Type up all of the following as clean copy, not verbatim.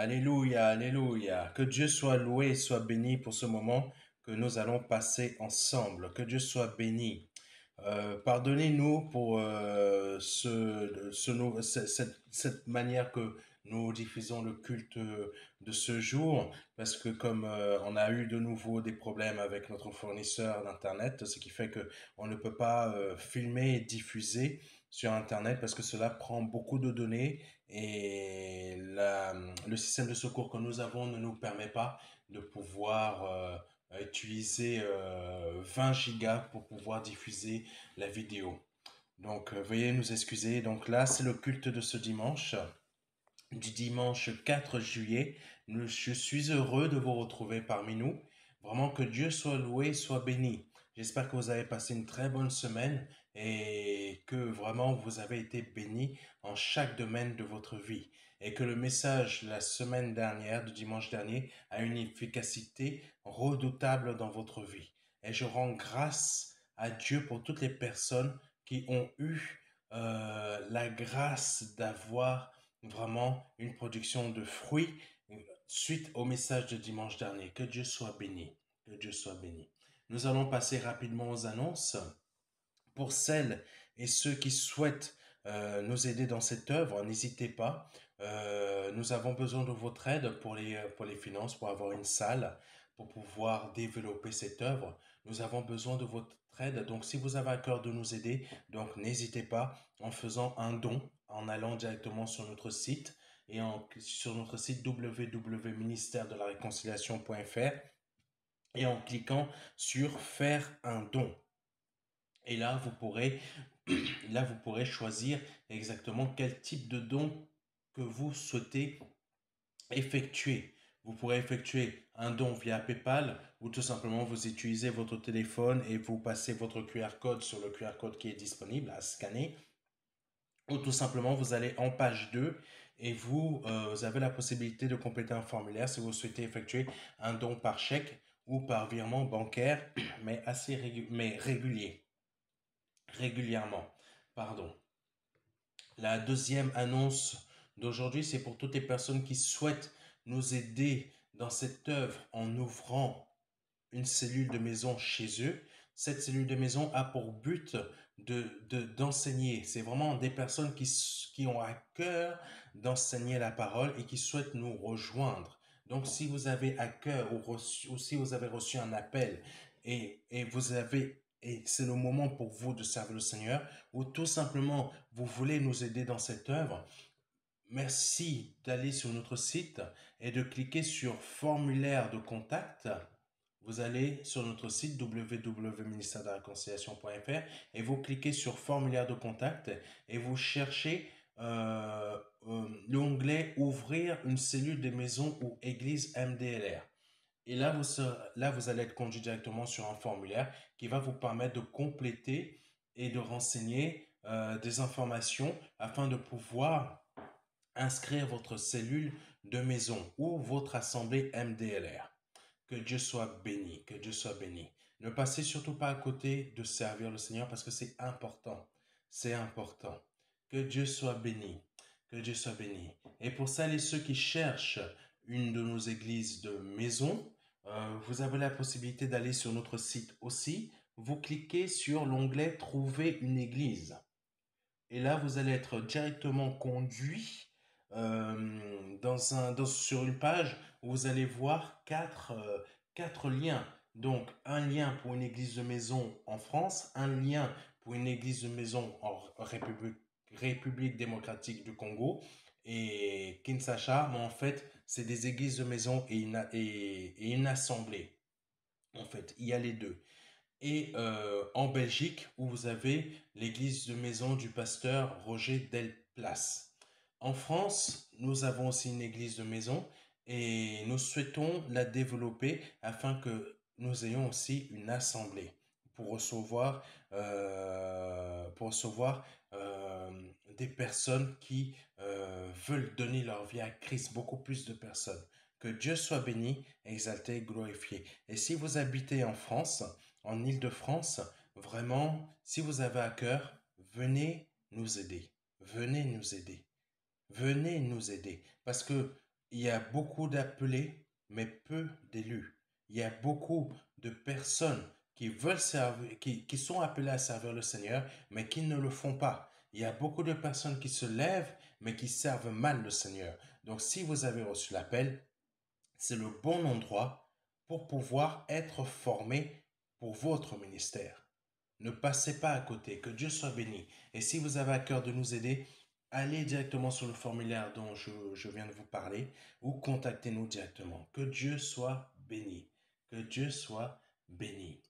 Alléluia, alléluia. Que Dieu soit loué et soit béni pour ce moment que nous allons passer ensemble. Que Dieu soit béni. Pardonnez-nous pour cette manière que nous diffusons le culte de ce jour, parce que comme on a eu de nouveau des problèmes avec notre fournisseur d'Internet, ce qui fait que on ne peut pas filmer et diffuser sur Internet parce que cela prend beaucoup de données et le système de secours que nous avons ne nous permet pas de pouvoir utiliser 20 gigas pour pouvoir diffuser la vidéo. Donc, veuillez nous excuser. Donc là, c'est le culte de ce dimanche, du dimanche 4 juillet. Je suis heureux de vous retrouver parmi nous. Vraiment que Dieu soit loué, soit béni. J'espère que vous avez passé une très bonne semaine et que vraiment vous avez été bénis en chaque domaine de votre vie. Et que le message de la semaine dernière, du dimanche dernier, a une efficacité redoutable dans votre vie. Et je rends grâce à Dieu pour toutes les personnes qui ont eu la grâce d'avoir vraiment une production de fruits suite au message de dimanche dernier. Que Dieu soit béni. Que Dieu soit béni. Nous allons passer rapidement aux annonces. Pour celles et ceux qui souhaitent nous aider dans cette œuvre, n'hésitez pas. Nous avons besoin de votre aide pour les finances, pour avoir une salle, pour pouvoir développer cette œuvre. Nous avons besoin de votre aide. Donc, si vous avez à cœur de nous aider, donc n'hésitez pas en faisant un don, en allant directement sur notre site et sur notre site www.ministère-de-la-réconciliation.fr et en cliquant sur faire un don. Et là, vous pourrez choisir exactement quel type de don que vous souhaitez effectuer. Vous pourrez effectuer un don via PayPal ou tout simplement vous utilisez votre téléphone et vous passez votre QR code sur le QR code qui est disponible à scanner. Ou tout simplement, vous allez en page 2 et vous avez la possibilité de compléter un formulaire si vous souhaitez effectuer un don par chèque ou par virement bancaire, mais régulièrement. Pardon. La deuxième annonce d'aujourd'hui, c'est pour toutes les personnes qui souhaitent nous aider dans cette œuvre en ouvrant une cellule de maison chez eux. Cette cellule de maison a pour but d'enseigner. C'est vraiment des personnes qui ont à cœur d'enseigner la parole et qui souhaitent nous rejoindre. Donc, si vous avez à cœur ou si vous avez reçu un appel et c'est le moment pour vous de servir le Seigneur, ou tout simplement vous voulez nous aider dans cette œuvre, merci d'aller sur notre site et de cliquer sur formulaire de contact. Vous allez sur notre site www.ministère-de-la-réconciliation.fr et vous cliquez sur formulaire de contact et vous cherchez l'onglet ouvrir une cellule de maison ou église MDLR. Et là, vous allez être conduit directement sur un formulaire qui va vous permettre de compléter et de renseigner des informations afin de pouvoir inscrire votre cellule de maison ou votre assemblée MDLR. Que Dieu soit béni, que Dieu soit béni. Ne passez surtout pas à côté de servir le Seigneur parce que c'est important. C'est important. Que Dieu soit béni. Que Dieu soit béni. Et pour celles et ceux qui cherchent une de nos églises de maison, vous avez la possibilité d'aller sur notre site aussi. Vous cliquez sur l'onglet Trouver une église. Et là, vous allez être directement conduit sur une page où vous allez voir quatre liens. Donc, un lien pour une église de maison en France, un lien pour une église de maison en République démocratique du Congo et Kinshasa. Mais en fait, c'est des églises de maison et une assemblée. En fait, il y a les deux. Et en Belgique, où vous avez l'église de maison du pasteur Roger Delplace. En France, nous avons aussi une église de maison et nous souhaitons la développer afin que nous ayons aussi une assemblée pour recevoir des personnes qui veulent donner leur vie à Christ, beaucoup plus de personnes. Que Dieu soit béni, exalté, glorifié. Et si vous habitez en France, en Île-de-France, vraiment, si vous avez à cœur, venez nous aider. Venez nous aider. Venez nous aider. Parce que il y a beaucoup d'appelés, mais peu d'élus. Il y a beaucoup de personnes qui veulent servir, qui sont appelées à servir le Seigneur, mais qui ne le font pas. Il y a beaucoup de personnes qui se lèvent, mais qui servent mal le Seigneur. Donc, si vous avez reçu l'appel, c'est le bon endroit pour pouvoir être formé pour votre ministère. Ne passez pas à côté, que Dieu soit béni. Et si vous avez à cœur de nous aider, allez directement sur le formulaire dont je viens de vous parler ou contactez-nous directement. Que Dieu soit béni. Que Dieu soit béni.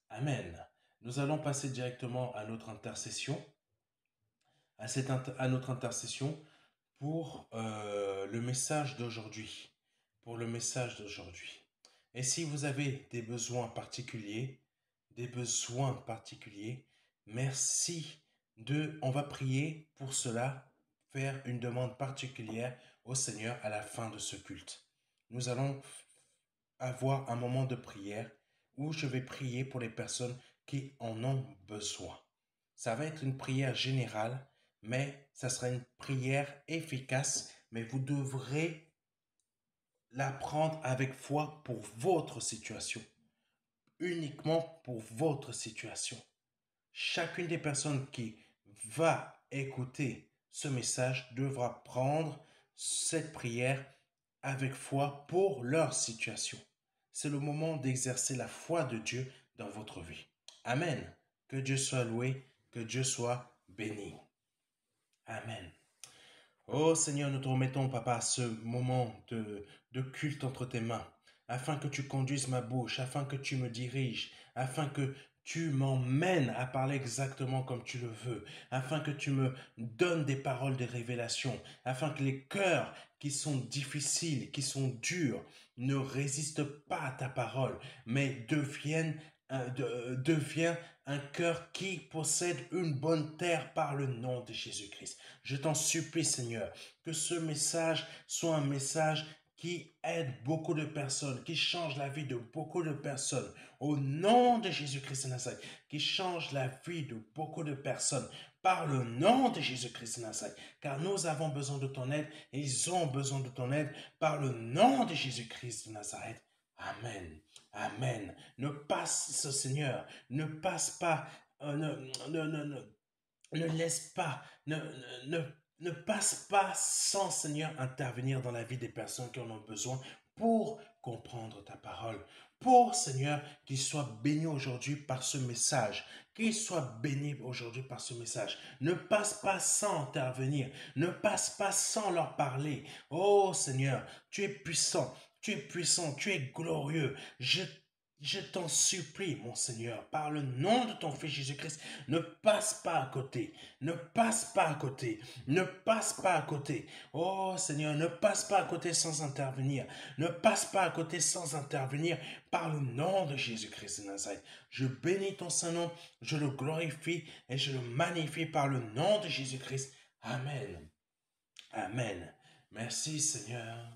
Amen. Nous allons passer directement à notre intercession, à notre intercession pour le message d'aujourd'hui. Pour le message d'aujourd'hui. Et si vous avez des besoins particuliers, merci on va prier pour cela, faire une demande particulière au Seigneur à la fin de ce culte. Nous allons avoir un moment de prière où je vais prier pour les personnes qui en ont besoin. Ça va être une prière générale, mais ça sera une prière efficace, mais vous devrez la prendre avec foi pour votre situation. Uniquement pour votre situation. Chacune des personnes qui va écouter ce message devra prendre cette prière avec foi pour leur situation. C'est le moment d'exercer la foi de Dieu dans votre vie. Amen. Que Dieu soit loué, que Dieu soit béni. Amen. Oh Seigneur, nous te remettons, Papa, ce moment de culte entre tes mains, afin que tu conduises ma bouche, afin que tu me diriges, afin que tu m'emmènes à parler exactement comme tu le veux, afin que tu me donnes des paroles de révélation, afin que les cœurs qui sont difficiles, qui sont durs, ne résistent pas à ta parole, mais deviennent un cœur qui possède une bonne terre par le nom de Jésus-Christ. Je t'en supplie, Seigneur, que ce message soit un message qui aide beaucoup de personnes, qui change la vie de beaucoup de personnes. Au nom de Jésus-Christ de Nazareth, qui change la vie de beaucoup de personnes. Par le nom de Jésus-Christ de Nazareth, car nous avons besoin de ton aide et ils ont besoin de ton aide par le nom de Jésus-Christ de Nazareth. Amen. Amen. Ne passe, Seigneur, ne passe pas, ne laisse pas, ne passe pas sans, Seigneur, intervenir dans la vie des personnes qui en ont besoin pour comprendre ta parole. Pour, Seigneur, qu'ils soient bénis aujourd'hui par ce message. Qu'ils soient bénis aujourd'hui par ce message. Ne passe pas sans intervenir. Ne passe pas sans leur parler. Oh, Seigneur, tu es puissant. Tu es puissant. Tu es glorieux. Je t'en supplie, mon Seigneur, par le nom de ton Fils Jésus-Christ, ne passe pas à côté, ne passe pas à côté, ne passe pas à côté. Oh Seigneur, ne passe pas à côté sans intervenir, ne passe pas à côté sans intervenir par le nom de Jésus-Christ de Nazareth. Je bénis ton Saint-Nom, je le glorifie et je le magnifie par le nom de Jésus-Christ. Amen. Amen. Merci Seigneur.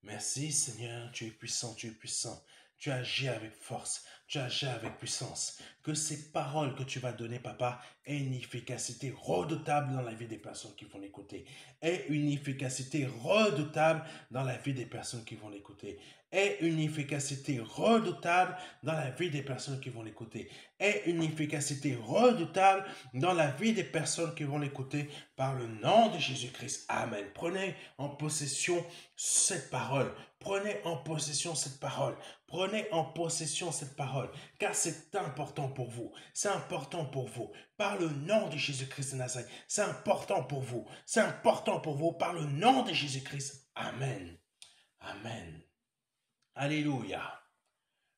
Merci Seigneur, tu es puissant, tu es puissant. Tu agis avec force, tu agis avec puissance. Que ces paroles que tu vas donner, Papa, aient une efficacité redoutable dans la vie des personnes qui vont l'écouter. Aient une efficacité redoutable dans la vie des personnes qui vont l'écouter. Aient une efficacité redoutable dans la vie des personnes qui vont l'écouter. Aient une efficacité redoutable dans la vie des personnes qui vont l'écouter par le nom de Jésus-Christ. Amen. Prenez en possession cette parole. Prenez en possession cette parole. Prenez en possession cette parole, car c'est important pour vous. C'est important pour vous. Par le nom de Jésus-Christ de Nazareth, c'est important pour vous. C'est important pour vous. Par le nom de Jésus-Christ. Amen. Amen. Alléluia.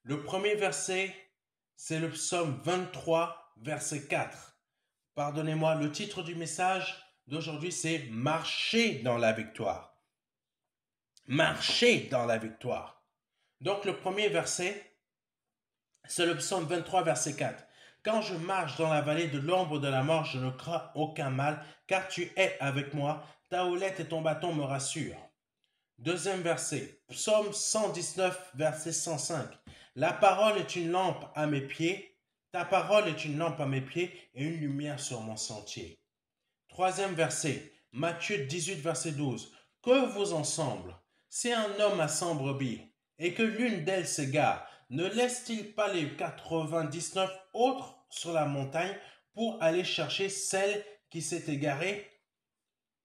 Le premier verset, c'est le psaume 23, verset 4. Pardonnez-moi, le titre du message d'aujourd'hui, c'est « Marcher dans la victoire ». Marcher dans la victoire. Donc le premier verset, c'est le psaume 23, verset 4. Quand je marche dans la vallée de l'ombre de la mort, je ne crains aucun mal, car tu es avec moi, ta houlette et ton bâton me rassurent. Deuxième verset, psaume 119, verset 105. La parole est une lampe à mes pieds, ta parole est une lampe à mes pieds et une lumière sur mon sentier. Troisième verset, Matthieu 18, verset 12. Que vos ensembles Si un homme a 100 brebis et que l'une d'elles s'égare, ne laisse-t-il pas les 99 autres sur la montagne pour aller chercher celle qui s'est égarée?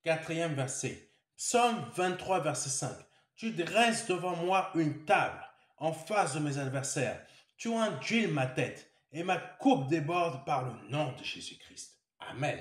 Quatrième verset. Psaume 23, verset 5. Tu dresses devant moi une table en face de mes adversaires. Tu induis ma tête et ma coupe déborde par le nom de Jésus-Christ. Amen.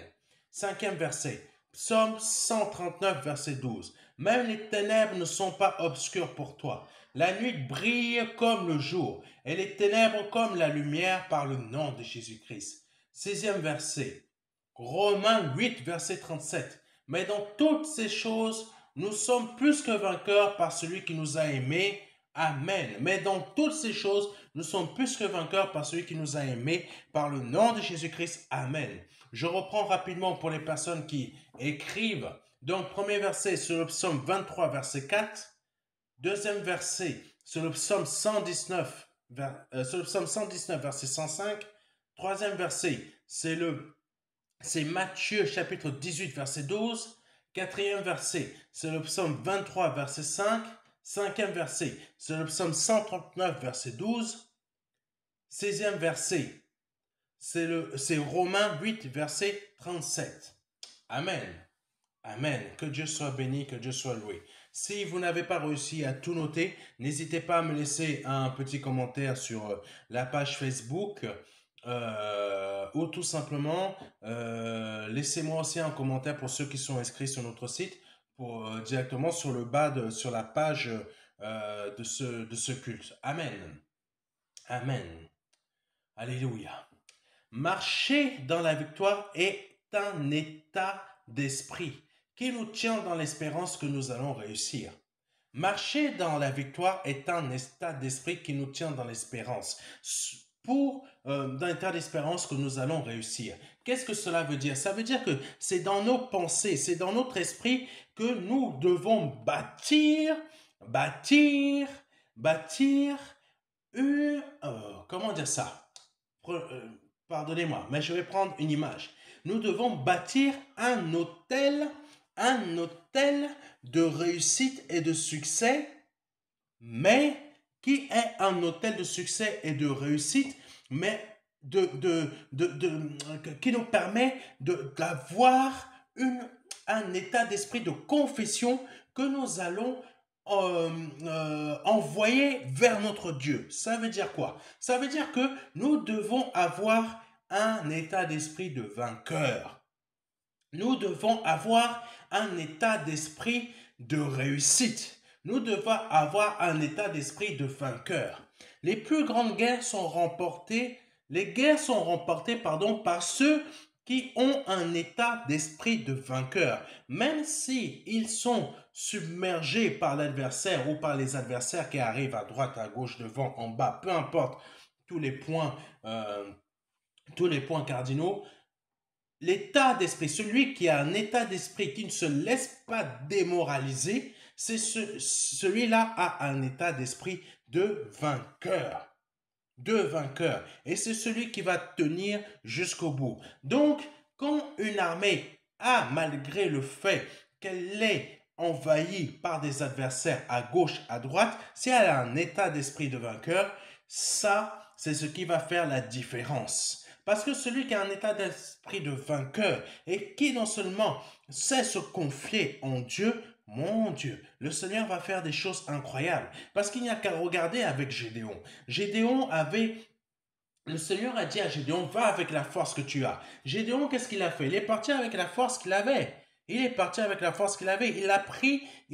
Cinquième verset. Psaume 139, verset 12. Même les ténèbres ne sont pas obscures pour toi. La nuit brille comme le jour et les ténèbres comme la lumière par le nom de Jésus-Christ. Sixième verset. Romains 8, verset 37. Mais dans toutes ces choses, nous sommes plus que vainqueurs par celui qui nous a aimés. Amen. Mais dans toutes ces choses, nous sommes plus que vainqueurs par celui qui nous a aimés, par le nom de Jésus-Christ. Amen. Je reprends rapidement pour les personnes qui écrivent. Donc, premier verset sur le psaume 23, verset 4. Deuxième verset sur le psaume 119, verset 105. Troisième verset, c'est Matthieu chapitre 18, verset 12. Quatrième verset, c'est le psaume 23, verset 5. Cinquième verset, c'est le psaume 139, verset 12. Sixième verset, c'est Romains 8, verset 37. Amen. Amen. Que Dieu soit béni, que Dieu soit loué. Si vous n'avez pas réussi à tout noter, n'hésitez pas à me laisser un petit commentaire sur la page Facebook ou tout simplement laissez-moi aussi un commentaire pour ceux qui sont inscrits sur notre site directement sur le bas sur la page de ce culte. Amen. Amen. Alléluia. Marcher dans la victoire est un état d'esprit qui nous tient dans l'espérance que nous allons réussir. Marcher dans la victoire est un état d'esprit qui nous tient dans l'espérance, dans l'état d'espérance que nous allons réussir. Qu'est-ce que cela veut dire? Ça veut dire que c'est dans nos pensées, c'est dans notre esprit que nous devons bâtir comment dire ça? Pardonnez-moi, mais je vais prendre une image. Nous devons bâtir un hôtel de réussite et de succès, mais qui est un hôtel de succès et de réussite, mais qui nous permet d'avoir un état d'esprit de confession que nous allons envoyer vers notre Dieu. Ça veut dire quoi? Ça veut dire que nous devons avoir un état d'esprit de vainqueur. Nous devons avoir un état d'esprit de réussite. Nous devons avoir un état d'esprit de vainqueur. Les plus grandes guerres sont remportées, par ceux qui ont un état d'esprit de vainqueur. Même si ils sont submergés par l'adversaire ou par les adversaires qui arrivent à droite, à gauche, devant, en bas, peu importe tous les points cardinaux, l'état d'esprit, celui qui a un état d'esprit qui ne se laisse pas démoraliser, celui-là a un état d'esprit de vainqueur. Et c'est celui qui va tenir jusqu'au bout. Donc, quand une armée malgré le fait qu'elle est envahie par des adversaires à gauche, à droite, si elle a un état d'esprit de vainqueur, ça, c'est ce qui va faire la différence. Parce que celui qui a un état d'esprit de vainqueur et qui non seulement sait se confier en Dieu, mon Dieu, le Seigneur va faire des choses incroyables. Parce qu'il n'y a qu'à regarder avec Gédéon. Le Seigneur a dit à Gédéon, va avec la force que tu as. Gédéon, qu'est-ce qu'il a fait? Il est parti avec la force qu'il avait. Il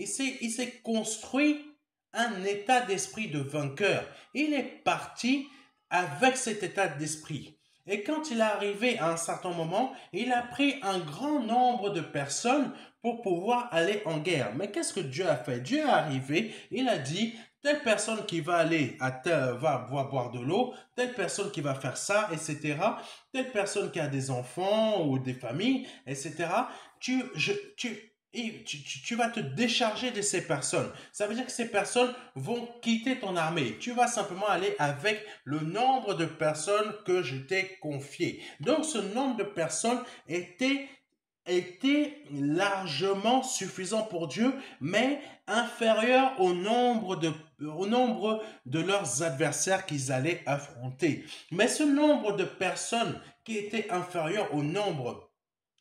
s'est construit un état d'esprit de vainqueur. Il est parti avec cet état d'esprit. Et quand il est arrivé à un certain moment, il a pris un grand nombre de personnes pour pouvoir aller en guerre. Mais qu'est-ce que Dieu a fait? Dieu est arrivé, il a dit, telle personne qui va aller va boire de l'eau, telle personne qui va faire ça, etc. Telle personne qui a des enfants ou des familles, etc. Tu vas te décharger de ces personnes. Ça veut dire que ces personnes vont quitter ton armée. Tu vas simplement aller avec le nombre de personnes que je t'ai confié. Donc, ce nombre de personnes était était largement suffisant pour Dieu, mais inférieur au nombre de leurs adversaires qu'ils allaient affronter. Mais ce nombre de personnes qui était inférieur au nombre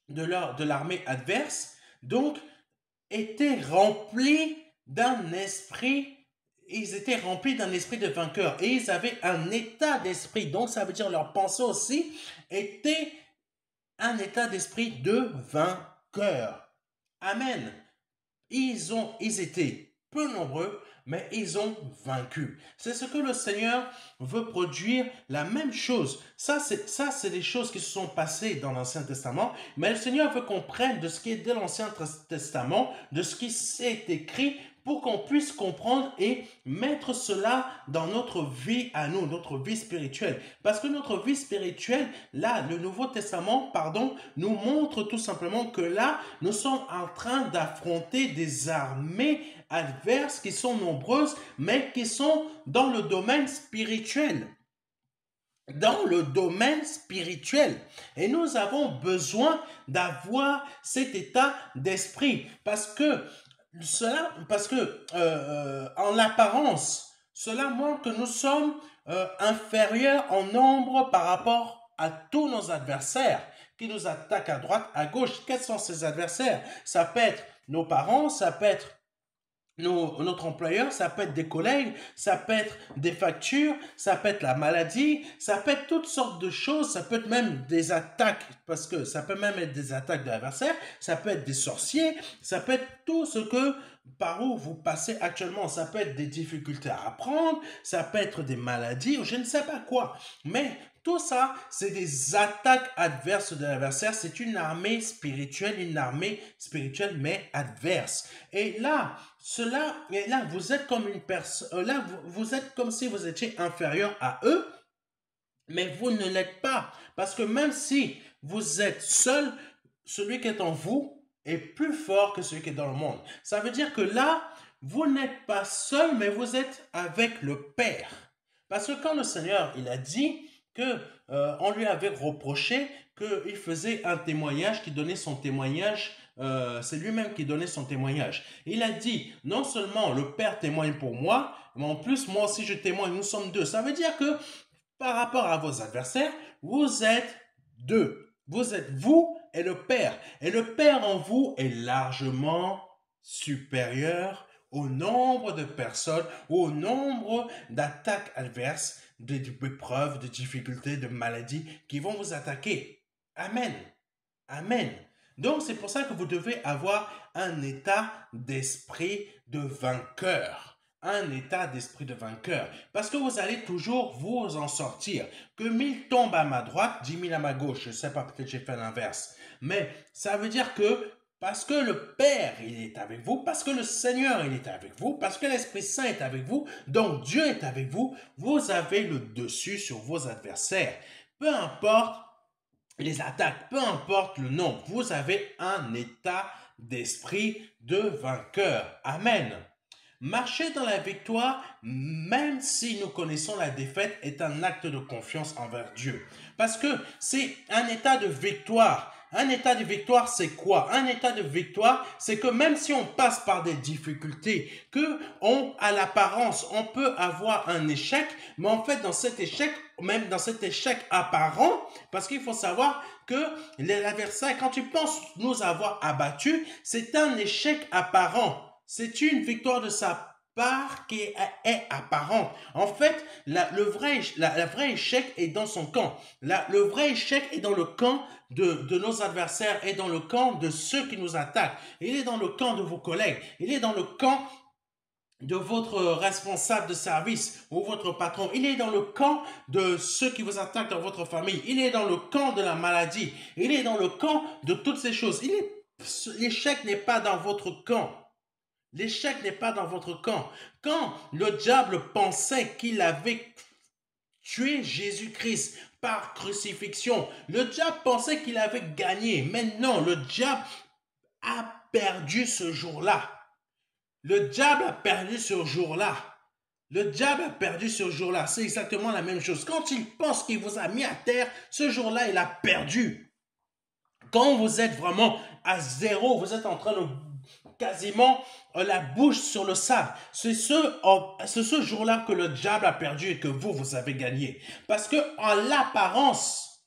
de l'armée adverse, donc, étaient remplis d'un esprit, ils étaient remplis d'un esprit de vainqueur et ils avaient un état d'esprit, donc ça veut dire leur pensée aussi était un état d'esprit de vainqueur. Amen. Ils étaient peu nombreux, mais ils ont vaincu. C'est ce que le Seigneur veut produire, la même chose. Ça, c'est des choses qui se sont passées dans l'Ancien Testament, mais le Seigneur veut qu'on prenne de ce qui est de l'Ancien Testament, de ce qui s'est écrit, pour qu'on puisse comprendre et mettre cela dans notre vie à nous, notre vie spirituelle. Parce que notre vie spirituelle, là, le Nouveau Testament, pardon, nous montre tout simplement que là, nous sommes en train d'affronter des armées adverses qui sont nombreuses, mais qui sont dans le domaine spirituel. Dans le domaine spirituel. Et nous avons besoin d'avoir cet état d'esprit parce que en apparence, cela montre que nous sommes inférieurs en nombre par rapport à tous nos adversaires qui nous attaquent à droite, à gauche. Quels sont ces adversaires? Ça peut être nos parents, ça peut être notre employeur, ça peut être des collègues, ça peut être des factures, ça peut être la maladie, ça peut être toutes sortes de choses, ça peut être même des attaques, parce que ça peut même être des attaques de l'adversaire, ça peut être des sorciers, ça peut être tout ce que par où vous passez actuellement, ça peut être des difficultés à apprendre, ça peut être des maladies, ou je ne sais pas quoi, mais tout ça, c'est des attaques adverses de l'adversaire. C'est une armée spirituelle mais adverse. Et là, vous êtes comme une personne, là, vous êtes comme si vous étiez inférieur à eux, mais vous ne l'êtes pas. Parce que même si vous êtes seul, celui qui est en vous est plus fort que celui qui est dans le monde. Ça veut dire que là, vous n'êtes pas seul, mais vous êtes avec le Père. Parce que quand le Seigneur, il a dit que on lui avait reproché qu'il faisait un témoignage, qu'il donnait son témoignage, c'est lui-même qui donnait son témoignage. Il a dit, non seulement le Père témoigne pour moi, mais en plus, moi aussi je témoigne, nous sommes deux. Ça veut dire que par rapport à vos adversaires, vous êtes deux. Vous êtes vous et le Père. Et le Père en vous est largement supérieur au nombre de personnes, au nombre d'attaques adverses, d'épreuves, de difficultés, de maladies qui vont vous attaquer. Amen. Amen. Donc c'est pour ça que vous devez avoir un état d'esprit de vainqueur. Un état d'esprit de vainqueur. Parce que vous allez toujours vous en sortir. Que 1000 tombent à ma droite, 10 000 à ma gauche. Je ne sais pas, peut-être j'ai fait l'inverse. Mais ça veut dire que parce que le Père, il est avec vous, parce que le Seigneur, il est avec vous, parce que l'Esprit Saint est avec vous, donc Dieu est avec vous, vous avez le dessus sur vos adversaires. Peu importe les attaques, peu importe le nombre, vous avez un état d'esprit de vainqueur. Amen. Marcher dans la victoire, même si nous connaissons la défaite, est un acte de confiance envers Dieu. Parce que c'est un état de victoire. Un état de victoire, c'est quoi? Un état de victoire, c'est que même si on passe par des difficultés, à l'apparence, on peut avoir un échec, mais en fait, dans cet échec, même dans cet échec apparent, parce qu'il faut savoir que l'adversaire, quand tu penses nous avoir abattus, c'est un échec apparent. C'est une victoire de sa part qui est apparente. En fait, le vrai échec est dans son camp. Le vrai échec est dans le camp de nos adversaires et dans le camp de ceux qui nous attaquent. Il est dans le camp de vos collègues. Il est dans le camp de votre responsable de service ou votre patron. Il est dans le camp de ceux qui vous attaquent dans votre famille. Il est dans le camp de la maladie. Il est dans le camp de toutes ces choses. L'échec n'est pas dans votre camp. L'échec n'est pas dans votre camp. Quand le diable pensait qu'il avait tué Jésus-Christ par crucifixion, le diable pensait qu'il avait gagné. Mais non, le diable a perdu ce jour-là. Le diable a perdu ce jour-là. Le diable a perdu ce jour-là. C'est exactement la même chose. Quand il pense qu'il vous a mis à terre, ce jour-là, il a perdu. Quand vous êtes vraiment à zéro, vous êtes en train de quasiment la bouche sur le sable. C'est ce jour-là que le diable a perdu et que vous avez gagné. Parce que en l'apparence,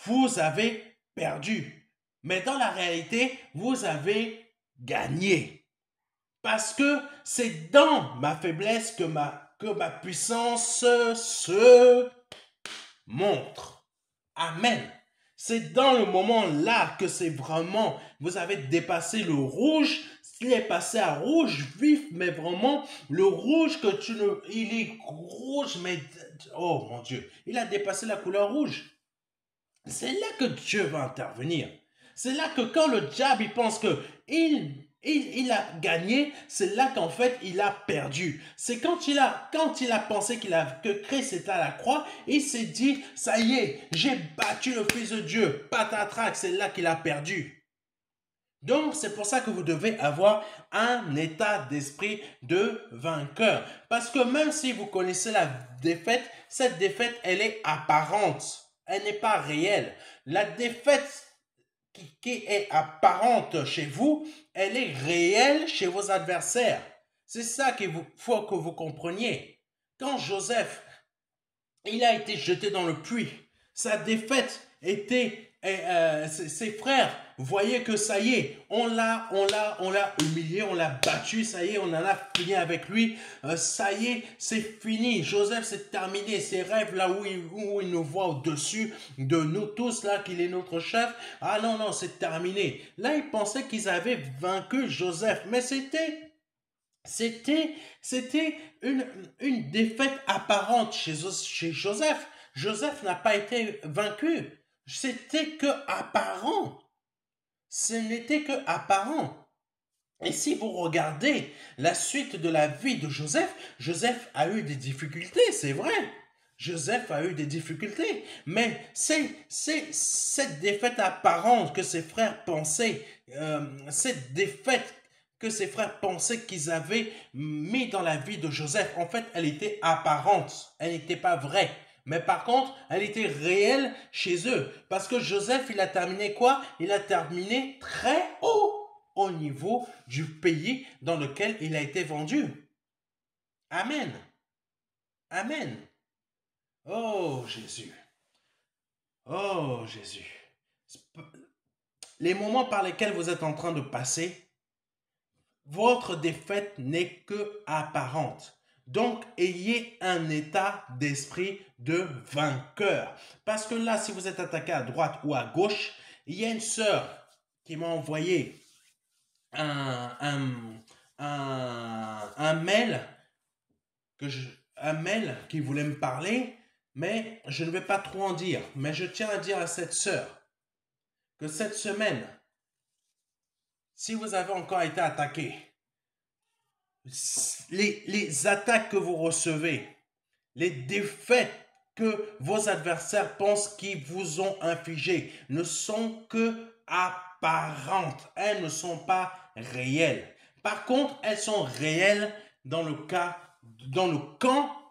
vous avez perdu. Mais dans la réalité, vous avez gagné. Parce que c'est dans ma faiblesse que ma puissance se montre. Amen. C'est dans le moment là que c'est vraiment, vous avez dépassé le rouge, il est passé à rouge vif, mais vraiment le rouge que il est rouge, mais oh mon Dieu, il a dépassé la couleur rouge. C'est là que Dieu va intervenir. C'est là que quand le diable il pense que il a gagné, c'est là qu'en fait il a perdu. C'est quand il a pensé que Christ était à la croix, il s'est dit, ça y est, j'ai battu le Fils de Dieu. Patatrac, c'est là qu'il a perdu. Donc, c'est pour ça que vous devez avoir un état d'esprit de vainqueur. Parce que même si vous connaissez la défaite, cette défaite, elle est apparente. Elle n'est pas réelle. La défaite qui est apparente chez vous, elle est réelle chez vos adversaires. C'est ça qu'il faut que vous compreniez. Quand Joseph, il a été jeté dans le puits, sa défaite était, ses frères voyaient que ça y est, on l'a humilié, on l'a battu, ça y est, on en a fini avec lui, ça y est, c'est fini. Joseph, c'est terminé, ses rêves là où il nous voit au-dessus de nous tous là, qu'il est notre chef. Ah non, non, c'est terminé. Là, ils pensaient qu'ils avaient vaincu Joseph, mais c'était une défaite apparente chez Joseph. Joseph n'a pas été vaincu. C'était que apparent. Ce n'était que apparent. Et si vous regardez la suite de la vie de Joseph, Joseph a eu des difficultés, c'est vrai. Joseph a eu des difficultés, mais c'est cette défaite apparente que ses frères pensaient, cette défaite que ses frères pensaient qu'ils avaient mis dans la vie de Joseph, en fait, elle était apparente, elle n'était pas vraie. Mais par contre, elle était réelle chez eux. Parce que Joseph, il a terminé quoi? Il a terminé très haut au niveau du pays dans lequel il a été vendu. Amen. Amen. Oh Jésus. Oh Jésus. Les moments par lesquels vous êtes en train de passer, votre défaite n'est que apparente. Donc, ayez un état d'esprit de vainqueur. Parce que là, si vous êtes attaqué à droite ou à gauche, il y a une sœur qui m'a envoyé un mail un mail qui voulait me parler, mais je ne vais pas trop en dire. Mais je tiens à dire à cette sœur que cette semaine, si vous avez encore été attaqué, les attaques que vous recevez, les défaites que vos adversaires pensent qu'ils vous ont infligées ne sont que apparentes. Elles ne sont pas réelles. Par contre, elles sont réelles dans le camp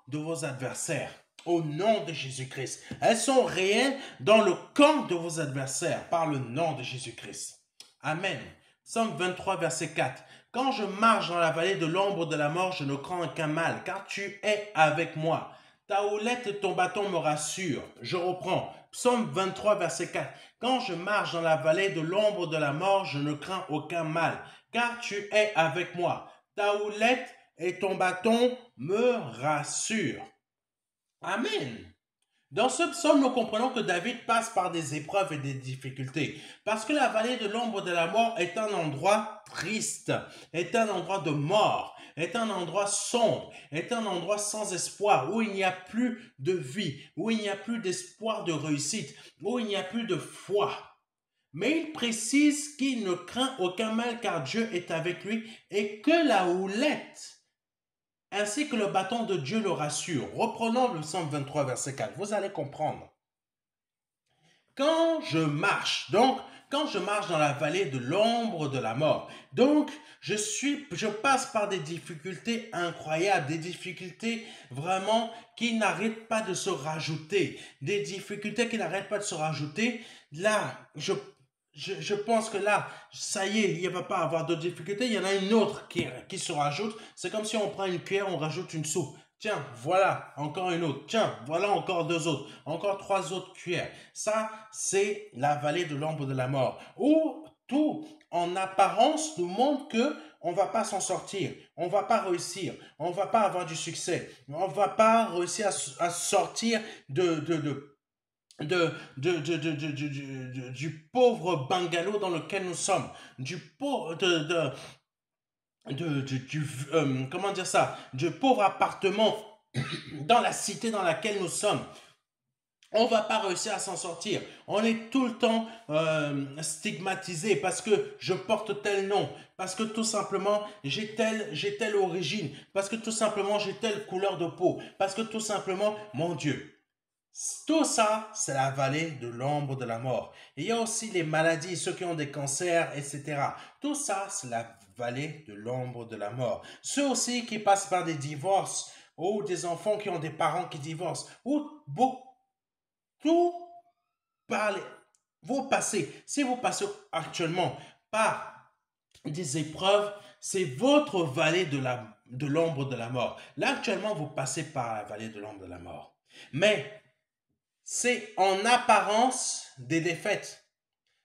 de vos adversaires. Au nom de Jésus-Christ. Elles sont réelles dans le camp de vos adversaires par le nom de Jésus-Christ. Amen. Psaume 23, verset 4. Quand je marche dans la vallée de l'ombre de la mort, je ne crains aucun mal, car tu es avec moi. Ta houlette et ton bâton me rassurent. Je reprends. Psaume 23, verset 4. Quand je marche dans la vallée de l'ombre de la mort, je ne crains aucun mal, car tu es avec moi. Ta houlette et ton bâton me rassurent. Amen. Dans ce psaume, nous comprenons que David passe par des épreuves et des difficultés. Parce que la vallée de l'ombre de la mort est un endroit triste, est un endroit de mort, est un endroit sombre, est un endroit sans espoir, où il n'y a plus de vie, où il n'y a plus d'espoir de réussite, où il n'y a plus de foi. Mais il précise qu'il ne craint aucun mal car Dieu est avec lui et que la houlette ainsi que le bâton de Dieu le rassure. Reprenons le psaume 23, verset 4. Vous allez comprendre. Quand je marche, donc, quand je marche dans la vallée de l'ombre de la mort. Donc, je passe par des difficultés incroyables, des difficultés vraiment qui n'arrêtent pas de se rajouter, des difficultés qui n'arrêtent pas de se rajouter. Là, je pense que là, ça y est, il ne va pas avoir de difficultés. Il y en a une autre qui se rajoute. C'est comme si on prend une cuillère, on rajoute une soupe. Tiens, voilà, encore une autre. Tiens, voilà encore deux autres. Encore trois autres cuillères. Ça, c'est la vallée de l'ombre de la mort. Où tout, en apparence, nous montre que on va pas s'en sortir. On va pas réussir. On va pas avoir du succès. On va pas réussir à sortir du pauvre bungalow dans lequel nous sommes, du pauvre, comment dire ça, du pauvre appartement dans la cité dans laquelle nous sommes. On va pas réussir à s'en sortir. On est tout le temps stigmatisé parce que je porte tel nom, parce que tout simplement j'ai telle origine, parce que tout simplement j'ai telle couleur de peau, parce que tout simplement, mon Dieu, tout ça, c'est la vallée de l'ombre de la mort. Et il y a aussi les maladies, ceux qui ont des cancers, etc. Tout ça, c'est la vallée de l'ombre de la mort. Ceux aussi qui passent par des divorces, ou des enfants qui ont des parents qui divorcent, ou tout par vous passez. Si vous passez actuellement par des épreuves, c'est votre vallée de l'ombre de la mort. Là, actuellement, vous passez par la vallée de l'ombre de la mort. Mais c'est en apparence des défaites.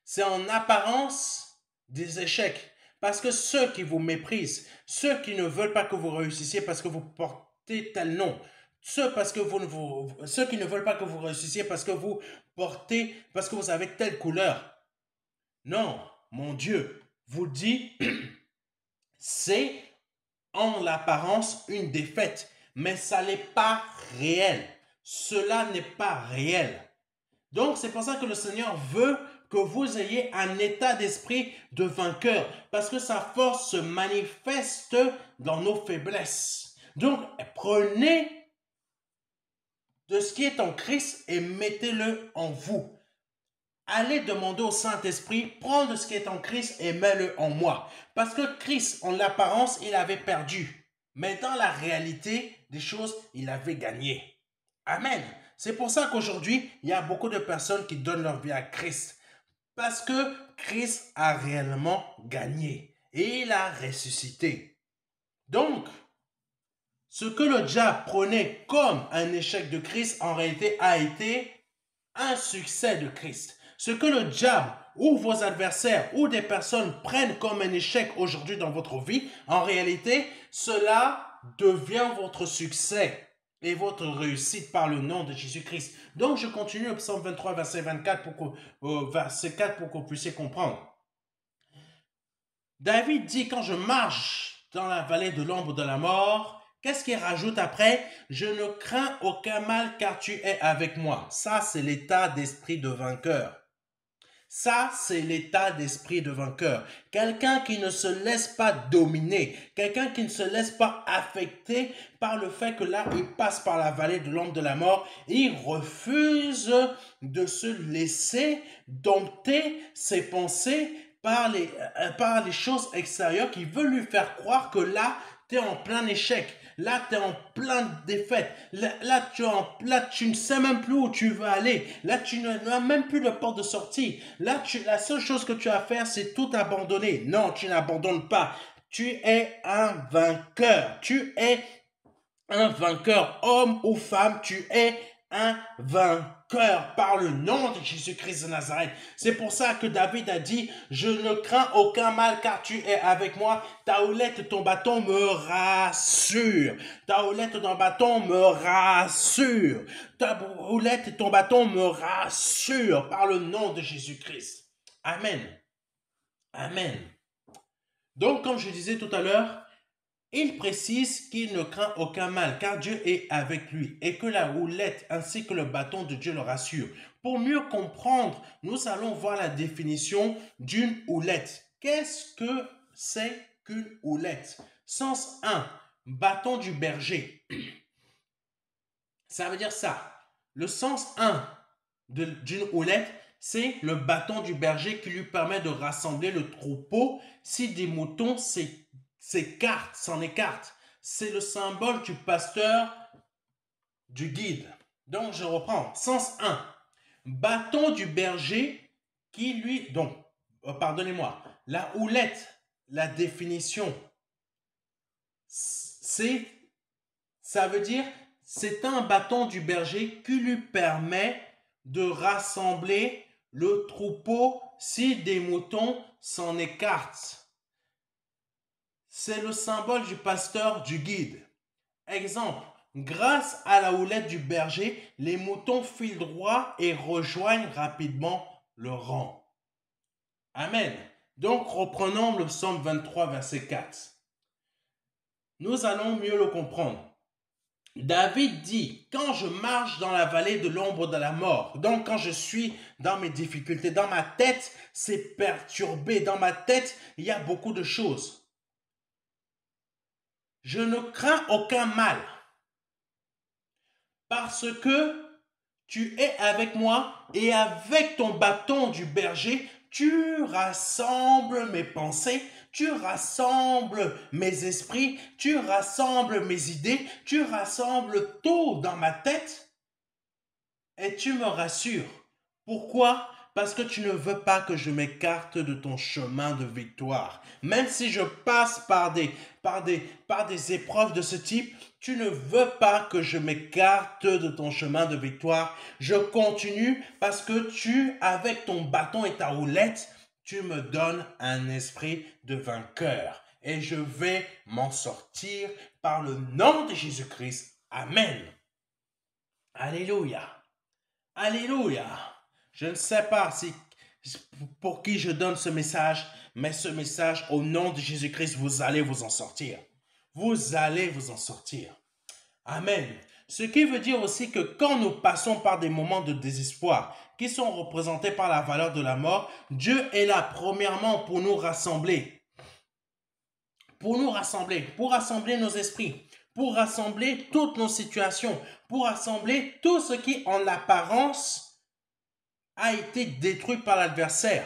C'est en apparence des échecs. Parce que ceux qui vous méprisent, ceux qui ne veulent pas que vous réussissiez parce que vous portez tel nom, ceux qui ne veulent pas que vous réussissiez parce que parce que vous avez telle couleur. Non, mon Dieu, vous dit, c'est en l'apparence une défaite, mais ça n'est pas réel. Cela n'est pas réel. Donc, c'est pour ça que le Seigneur veut que vous ayez un état d'esprit de vainqueur, parce que sa force se manifeste dans nos faiblesses. Donc, prenez de ce qui est en Christ et mettez-le en vous. Allez demander au Saint-Esprit, prends de ce qui est en Christ et mets-le en moi. Parce que Christ, en l'apparence, il avait perdu. Mais dans la réalité des choses, il avait gagné. Amen. C'est pour ça qu'aujourd'hui, il y a beaucoup de personnes qui donnent leur vie à Christ. Parce que Christ a réellement gagné. Et il a ressuscité. Donc, ce que le diable prenait comme un échec de Christ, en réalité, a été un succès de Christ. Ce que le diable ou vos adversaires ou des personnes prennent comme un échec aujourd'hui dans votre vie, en réalité, cela devient votre succès et votre réussite par le nom de Jésus-Christ. Donc, je continue au psaume 23, verset 24 verset 4 pour que vous puissiez comprendre. David dit, quand je marche dans la vallée de l'ombre de la mort, qu'est-ce qu'il rajoute après? Je ne crains aucun mal car tu es avec moi. Ça, c'est l'état d'esprit de vainqueur. Ça, c'est l'état d'esprit de vainqueur. Quelqu'un qui ne se laisse pas dominer. Quelqu'un qui ne se laisse pas affecter par le fait que là, il passe par la vallée de l'ombre de la mort. Il refuse de se laisser dompter ses pensées par les choses extérieures qui veulent lui faire croire que là, tu es en plein échec. Là, tu es en plein défaite. Là, tu ne sais même plus où tu veux aller. Là, tu n'as même plus de porte de sortie. Là, la seule chose que tu as à faire, c'est tout abandonner. Non, tu n'abandonnes pas. Tu es un vainqueur. Tu es un vainqueur, homme ou femme. Tu es un vainqueur par le nom de Jésus-Christ de Nazareth. C'est pour ça que David a dit, je ne crains aucun mal car tu es avec moi. Ta houlette et ton bâton me rassurent. Ta houlette et ton bâton me rassurent. Ta houlette et ton bâton me rassurent par le nom de Jésus-Christ. Amen. Amen. Donc, comme je disais tout à l'heure, il précise qu'il ne craint aucun mal, car Dieu est avec lui, et que la houlette ainsi que le bâton de Dieu le rassurent. Pour mieux comprendre, nous allons voir la définition d'une houlette. Qu'est-ce que c'est qu'une houlette? Sens 1, bâton du berger. Ça veut dire ça. Le sens 1 d'une houlette, C'est le bâton du berger qui lui permet de rassembler le troupeau si des moutons s'en écartent. C'est le symbole du pasteur, du guide. Donc, je reprends. Sens 1. Bâton du berger qui lui... Donc, pardonnez-moi. La houlette, la définition, ça veut dire, c'est un bâton du berger qui lui permet de rassembler le troupeau si des moutons s'en écartent. C'est le symbole du pasteur, du guide. Exemple, grâce à la houlette du berger, les moutons filent droit et rejoignent rapidement le rang. Amen. Donc, reprenons le psaume 23, verset 4. Nous allons mieux le comprendre. David dit, quand je marche dans la vallée de l'ombre de la mort, donc quand je suis dans mes difficultés, dans ma tête, c'est perturbé, dans ma tête, il y a beaucoup de choses. Je ne crains aucun mal, parce que tu es avec moi et avec ton bâton du berger, tu rassembles mes pensées, tu rassembles mes esprits, tu rassembles mes idées, tu rassembles tout dans ma tête et tu me rassures. Pourquoi? Parce que tu ne veux pas que je m'écarte de ton chemin de victoire. Même si je passe par des épreuves de ce type, tu ne veux pas que je m'écarte de ton chemin de victoire. Je continue parce que avec ton bâton et ta houlette, tu me donnes un esprit de vainqueur. Et je vais m'en sortir par le nom de Jésus-Christ. Amen. Alléluia. Alléluia. Je ne sais pas pour qui je donne ce message, mais ce message, au nom de Jésus-Christ, vous allez vous en sortir. Vous allez vous en sortir. Amen. Ce qui veut dire aussi que quand nous passons par des moments de désespoir, qui sont représentés par la valeur de la mort, Dieu est là, premièrement, pour nous rassembler. Pour nous rassembler, pour rassembler nos esprits, pour rassembler toutes nos situations, pour rassembler tout ce qui, en apparence, a été détruit par l'adversaire,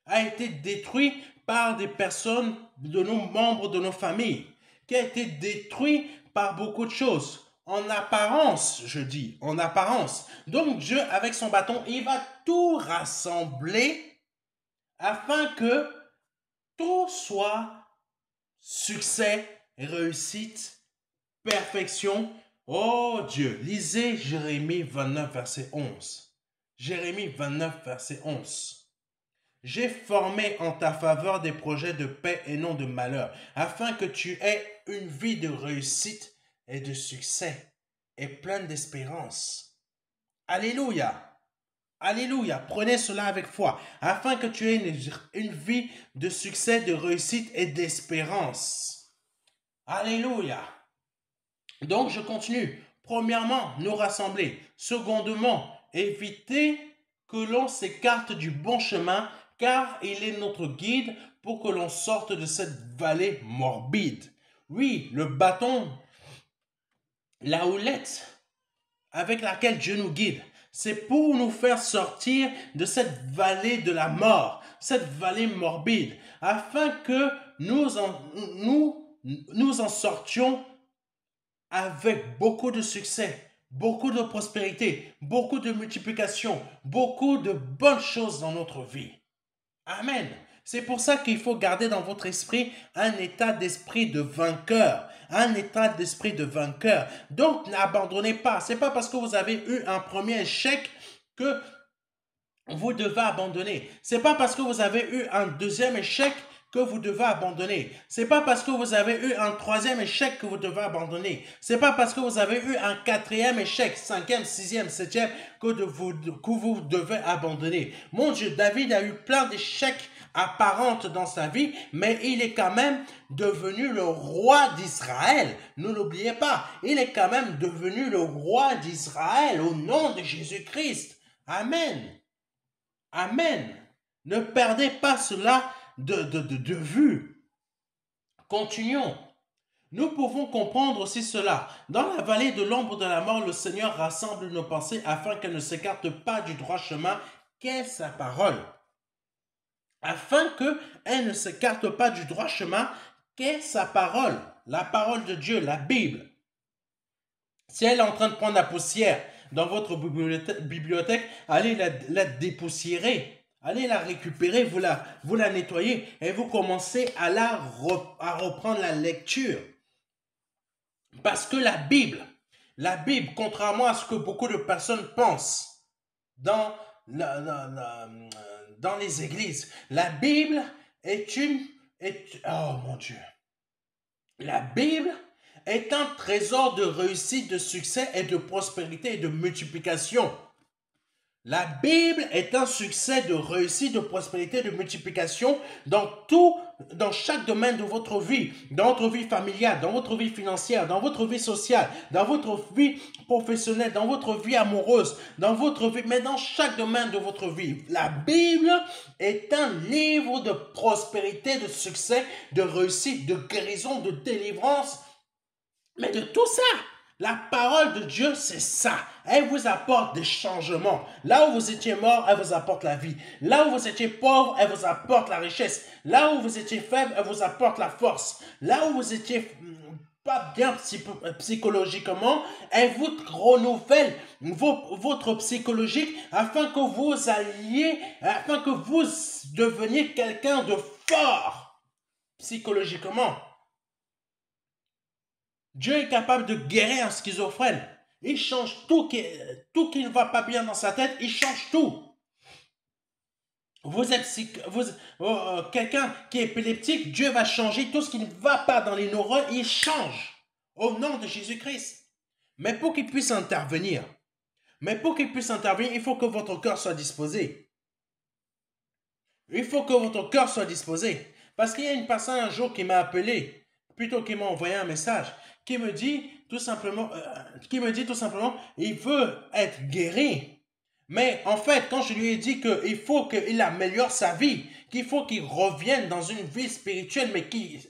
a été détruit par des personnes, de nos membres de nos familles, qui a été détruit par beaucoup de choses. En apparence, je dis, en apparence. Donc Dieu, avec son bâton, il va tout rassembler afin que tout soit succès, réussite, perfection. Oh Dieu, lisez Jérémie 29, verset 11. Jérémie 29, verset 11. J'ai formé en ta faveur des projets de paix et non de malheur, afin que tu aies une vie de réussite et de succès, et pleine d'espérance. Alléluia. Alléluia. Prenez cela avec foi, afin que tu aies une vie de succès, de réussite et d'espérance. Alléluia. Donc, je continue. Premièrement, nous rassembler. Secondement, éviter que l'on s'écarte du bon chemin, car il est notre guide pour que l'on sorte de cette vallée morbide. Oui, le bâton, la houlette avec laquelle Dieu nous guide, c'est pour nous faire sortir de cette vallée de la mort, cette vallée morbide, afin que nous en sortions avec beaucoup de succès, beaucoup de prospérité, beaucoup de multiplication, beaucoup de bonnes choses dans notre vie. Amen. C'est pour ça qu'il faut garder dans votre esprit un état d'esprit de vainqueur. Un état d'esprit de vainqueur. Donc, n'abandonnez pas. Ce n'est pas parce que vous avez eu un premier échec que vous devez abandonner. Ce n'est pas parce que vous avez eu un deuxième échec que vous devez abandonner. C'est pas parce que vous avez eu un troisième échec que vous devez abandonner. C'est pas parce que vous avez eu un quatrième échec, cinquième, sixième, septième que vous devez abandonner. Mon Dieu, David a eu plein d'échecs apparents dans sa vie, mais il est quand même devenu le roi d'Israël. Ne l'oubliez pas, il est quand même devenu le roi d'Israël au nom de Jésus-Christ. Amen. Amen. Ne perdez pas cela de vue. Continuons. Nous pouvons comprendre aussi cela. Dans la vallée de l'ombre de la mort, le Seigneur rassemble nos pensées afin qu'elles ne s'écartent pas du droit chemin qu'est sa parole, afin qu'elle ne s'écarte pas du droit chemin qu'est sa parole, la parole de Dieu, la Bible. Si elle est en train de prendre la poussière dans votre bibliothèque, allez la dépoussiérer. Allez la récupérer, vous la nettoyez et vous commencez à reprendre la lecture. Parce que la Bible, contrairement à ce que beaucoup de personnes pensent dans les églises, la Bible oh mon Dieu. La Bible est un trésor de réussite, de succès et de prospérité et de multiplication. La Bible est un succès de réussite, de prospérité, de multiplication dans chaque domaine de votre vie, dans votre vie familiale, dans votre vie financière, dans votre vie sociale, dans votre vie professionnelle, dans votre vie amoureuse, dans votre vie, mais dans chaque domaine de votre vie. La Bible est un livre de prospérité, de succès, de réussite, de guérison, de délivrance, mais de tout ça. La parole de Dieu, c'est ça. Elle vous apporte des changements. Là où vous étiez mort, elle vous apporte la vie. Là où vous étiez pauvre, elle vous apporte la richesse. Là où vous étiez faible, elle vous apporte la force. Là où vous étiez pas bien psychologiquement, elle vous renouvelle votre psychologique afin que vous deveniez quelqu'un de fort psychologiquement. Dieu est capable de guérir un schizophrène. Il change tout qui ne va pas bien dans sa tête, il change tout. Vous êtes quelqu'un qui est épileptique, Dieu va changer tout ce qui ne va pas dans les neurones, il change au nom de Jésus-Christ. Mais pour qu'il puisse intervenir, il faut que votre cœur soit disposé. Il faut que votre cœur soit disposé. Parce qu'il y a une personne un jour qui m'a appelé, plutôt qui m'a envoyé un message, qui me dit tout simplement, il veut être guéri. Mais en fait, quand je lui ai dit qu'il faut qu'il améliore sa vie, qu'il faut qu'il revienne dans une vie spirituelle, mais qui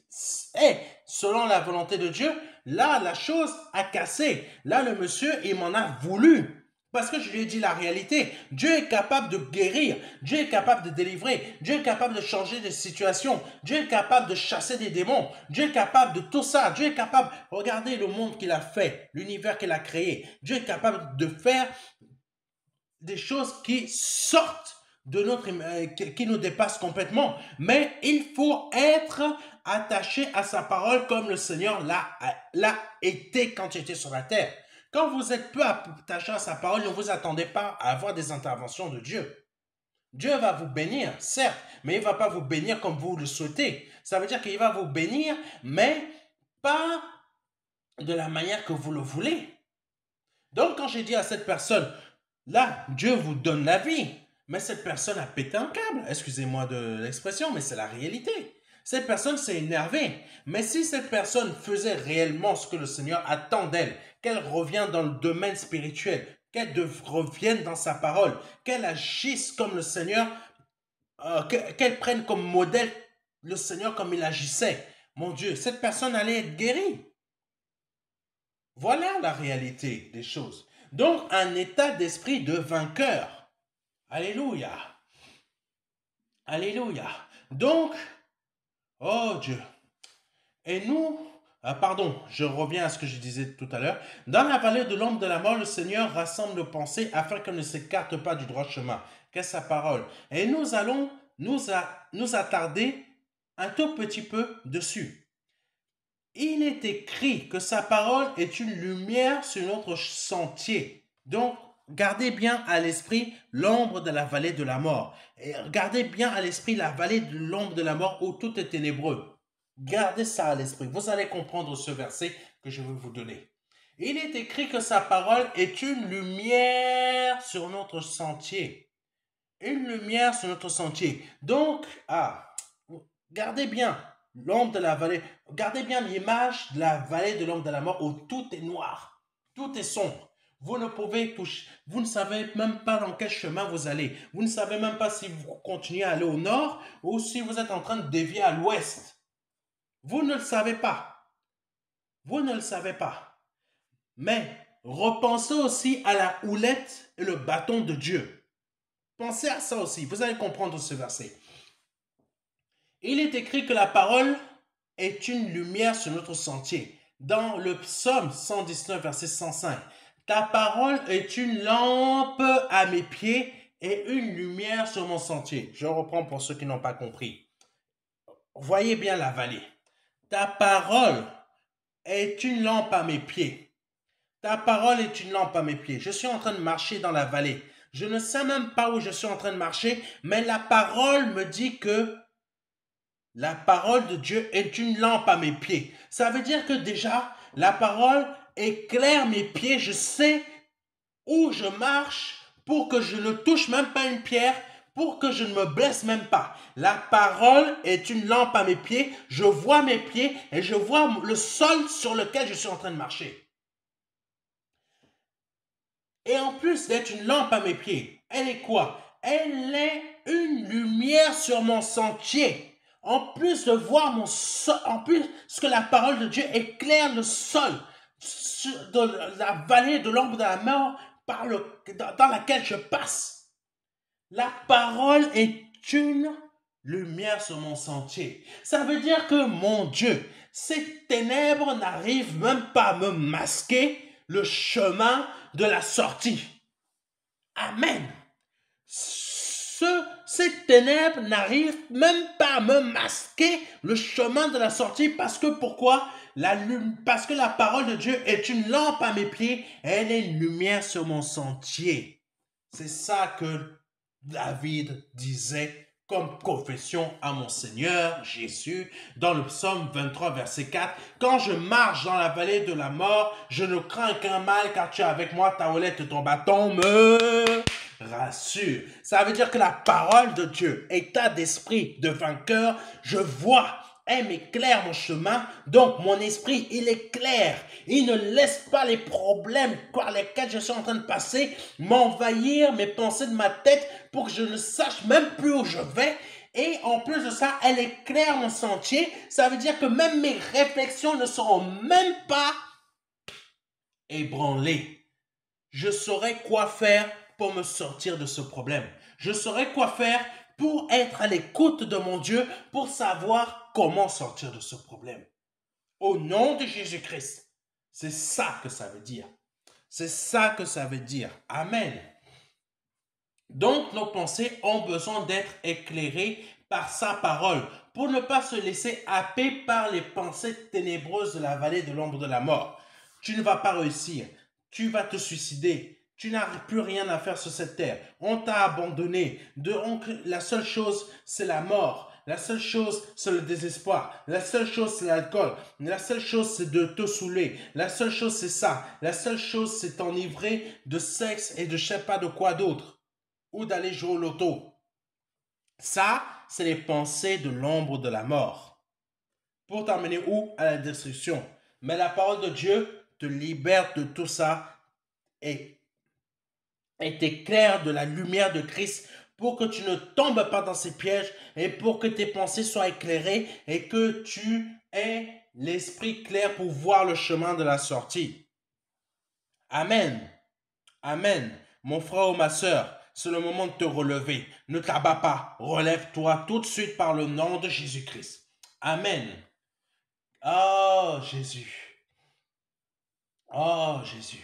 est selon la volonté de Dieu, là, la chose a cassé. Là, le monsieur, il m'en a voulu. Parce que je lui ai dit la réalité. Dieu est capable de guérir. Dieu est capable de délivrer. Dieu est capable de changer des situations. Dieu est capable de chasser des démons. Dieu est capable de tout ça. Dieu est capable. Regardez le monde qu'il a fait, l'univers qu'il a créé. Dieu est capable de faire des choses qui sortent de qui nous dépassent complètement. Mais il faut être attaché à sa parole comme le Seigneur l'a été quand il était sur la terre. Quand vous êtes peu attaché à sa parole, ne vous attendez pas à avoir des interventions de Dieu. Dieu va vous bénir, certes, mais il ne va pas vous bénir comme vous le souhaitez. Ça veut dire qu'il va vous bénir, mais pas de la manière que vous le voulez. Donc, quand j'ai dit à cette personne, là, Dieu vous donne la vie, mais cette personne a pété un câble. Excusez-moi de l'expression, mais c'est la réalité. Cette personne s'est énervée. Mais si cette personne faisait réellement ce que le Seigneur attend d'elle, qu'elle revienne dans le domaine spirituel, qu'elle revienne dans sa parole, qu'elle agisse comme le Seigneur, qu'elle prenne comme modèle le Seigneur comme il agissait, mon Dieu, cette personne allait être guérie. Voilà la réalité des choses. Donc, un état d'esprit de vainqueur. Alléluia. Alléluia. Donc, oh Dieu. Et nous, pardon, je reviens à ce que je disais tout à l'heure. Dans la vallée de l'ombre de la mort, le Seigneur rassemble nos pensées afin qu'elles ne s'écartent pas du droit chemin, qu'est sa parole. Et nous allons nous attarder un tout petit peu dessus. Il est écrit que sa parole est une lumière sur notre sentier. Donc, gardez bien à l'esprit l'ombre de la vallée de la mort. Et gardez bien à l'esprit la vallée de l'ombre de la mort où tout est ténébreux. Gardez ça à l'esprit. Vous allez comprendre ce verset que je vais vous donner. Il est écrit que sa parole est une lumière sur notre sentier. Une lumière sur notre sentier. Donc, gardez bien l'ombre de la vallée. Gardez bien l'image de la vallée de l'ombre de la mort où tout est noir. Tout est sombre. Vous ne pouvez toucher. Vous ne savez même pas dans quel chemin vous allez. Vous ne savez même pas si vous continuez à aller au nord ou si vous êtes en train de dévier à l'ouest. Vous ne le savez pas. Vous ne le savez pas. Mais repensez aussi à la houlette et le bâton de Dieu. Pensez à ça aussi, vous allez comprendre ce verset. Il est écrit que la parole est une lumière sur notre sentier. Dans le psaume 119, verset 105, ta parole est une lampe à mes pieds et une lumière sur mon sentier. Je reprends pour ceux qui n'ont pas compris. Voyez bien la vallée. Ta parole est une lampe à mes pieds. Ta parole est une lampe à mes pieds. Je suis en train de marcher dans la vallée. Je ne sais même pas où je suis en train de marcher, mais la parole me dit que la parole de Dieu est une lampe à mes pieds. Ça veut dire que déjà, la parole éclaire mes pieds. Je sais où je marche pour que je ne touche même pas une pierre, pour que je ne me blesse même pas. La parole est une lampe à mes pieds. Je vois mes pieds et je vois le sol sur lequel je suis en train de marcher. Et en plus d'être une lampe à mes pieds, elle est quoi? Elle est une lumière sur mon sentier. En plus de voir mon sol, en plus que la parole de Dieu éclaire le sol de la vallée de l'ombre de la mort dans laquelle je passe. La parole est une lumière sur mon sentier. Ça veut dire que mon Dieu, ces ténèbres n'arrivent même pas à me masquer le chemin de la sortie. Amen. Ces ténèbres n'arrivent même pas à me masquer le chemin de la sortie parce que pourquoi? Parce que la parole de Dieu est une lampe à mes pieds, elle est une lumière sur mon sentier. C'est ça que David disait comme confession à mon Seigneur Jésus dans le psaume 23 verset 4. Quand je marche dans la vallée de la mort, je ne crains qu'un mal car tu es avec moi, ta houlette et ton bâton me rassure. Ça veut dire que la parole de Dieu, état d'esprit de vainqueur, je vois, elle m'éclaire mon chemin, donc mon esprit, il est clair. Il ne laisse pas les problèmes par lesquels je suis en train de passer m'envahir mes pensées de ma tête pour que je ne sache même plus où je vais. Et en plus de ça, elle éclaire mon sentier. Ça veut dire que même mes réflexions ne seront même pas ébranlées. Je saurai quoi faire pour me sortir de ce problème. Je saurai quoi faire pour être à l'écoute de mon Dieu, pour savoir comment sortir de ce problème. Au nom de Jésus-Christ. C'est ça que ça veut dire. C'est ça que ça veut dire. Amen. Donc, nos pensées ont besoin d'être éclairées par sa parole pour ne pas se laisser happer par les pensées ténébreuses de la vallée de l'ombre de la mort. Tu ne vas pas réussir. Tu vas te suicider. Tu n'as plus rien à faire sur cette terre. On t'a abandonné. La seule chose, c'est la mort. La seule chose, c'est le désespoir. La seule chose, c'est l'alcool. La seule chose, c'est de te saouler. La seule chose, c'est ça. La seule chose, c'est t'enivrer de sexe et de je sais pas de quoi d'autre. Ou d'aller jouer au loto. Ça, c'est les pensées de l'ombre de la mort. Pour t'amener où? À la destruction. Mais la parole de Dieu te libère de tout ça et t'éclaire de la lumière de Christ pour que tu ne tombes pas dans ces pièges et pour que tes pensées soient éclairées et que tu aies l'esprit clair pour voir le chemin de la sortie. Amen. Amen. Mon frère ou ma soeur, c'est le moment de te relever. Ne t'abats pas. Relève-toi tout de suite par le nom de Jésus-Christ. Amen. Oh Jésus. Oh Jésus.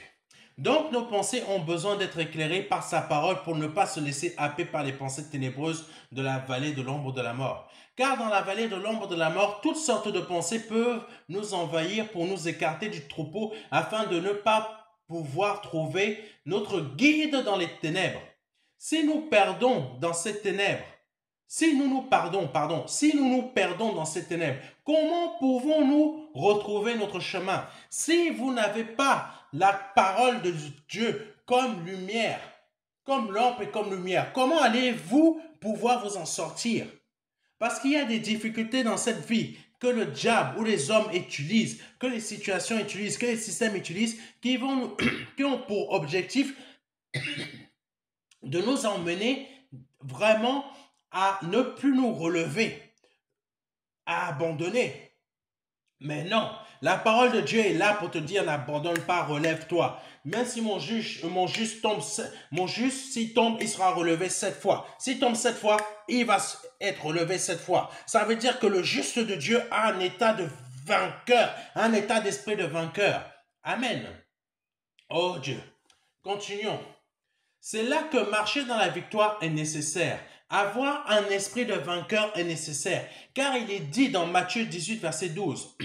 Donc nos pensées ont besoin d'être éclairées par sa parole pour ne pas se laisser happer par les pensées ténébreuses de la vallée de l'ombre de la mort. Car dans la vallée de l'ombre de la mort, toutes sortes de pensées peuvent nous envahir pour nous écarter du troupeau afin de ne pas pouvoir trouver notre guide dans les ténèbres. Si nous perdons dans ces ténèbres, si nous nous perdons dans ces ténèbres, comment pouvons-nous retrouver notre chemin? Si vous n'avez pas la parole de Dieu comme lumière, comme lampe et comme lumière, comment allez-vous pouvoir vous en sortir? Parce qu'il y a des difficultés dans cette vie que le diable ou les hommes utilisent, que les situations utilisent, que les systèmes utilisent, qui ont pour objectif de nous emmener vraiment à ne plus nous relever, à abandonner. Mais non, La parole de Dieu est là pour te dire n'abandonne pas, relève-toi. Même si mon juste, s'il tombe, il sera relevé 7 fois. S'il tombe 7 fois, il va être relevé 7 fois. Ça veut dire que le juste de Dieu a un état de vainqueur, un état d'esprit de vainqueur. Amen. Oh Dieu. Continuons. C'est là que marcher dans la victoire est nécessaire. Avoir un esprit de vainqueur est nécessaire. Car il est dit dans Matthieu 18, verset 12,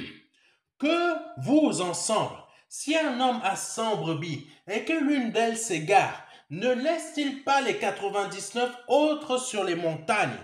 que vous ensemble, si un homme a 100 brebis et que l'une d'elles s'égare, ne laisse-t-il pas les 99 autres sur les montagnes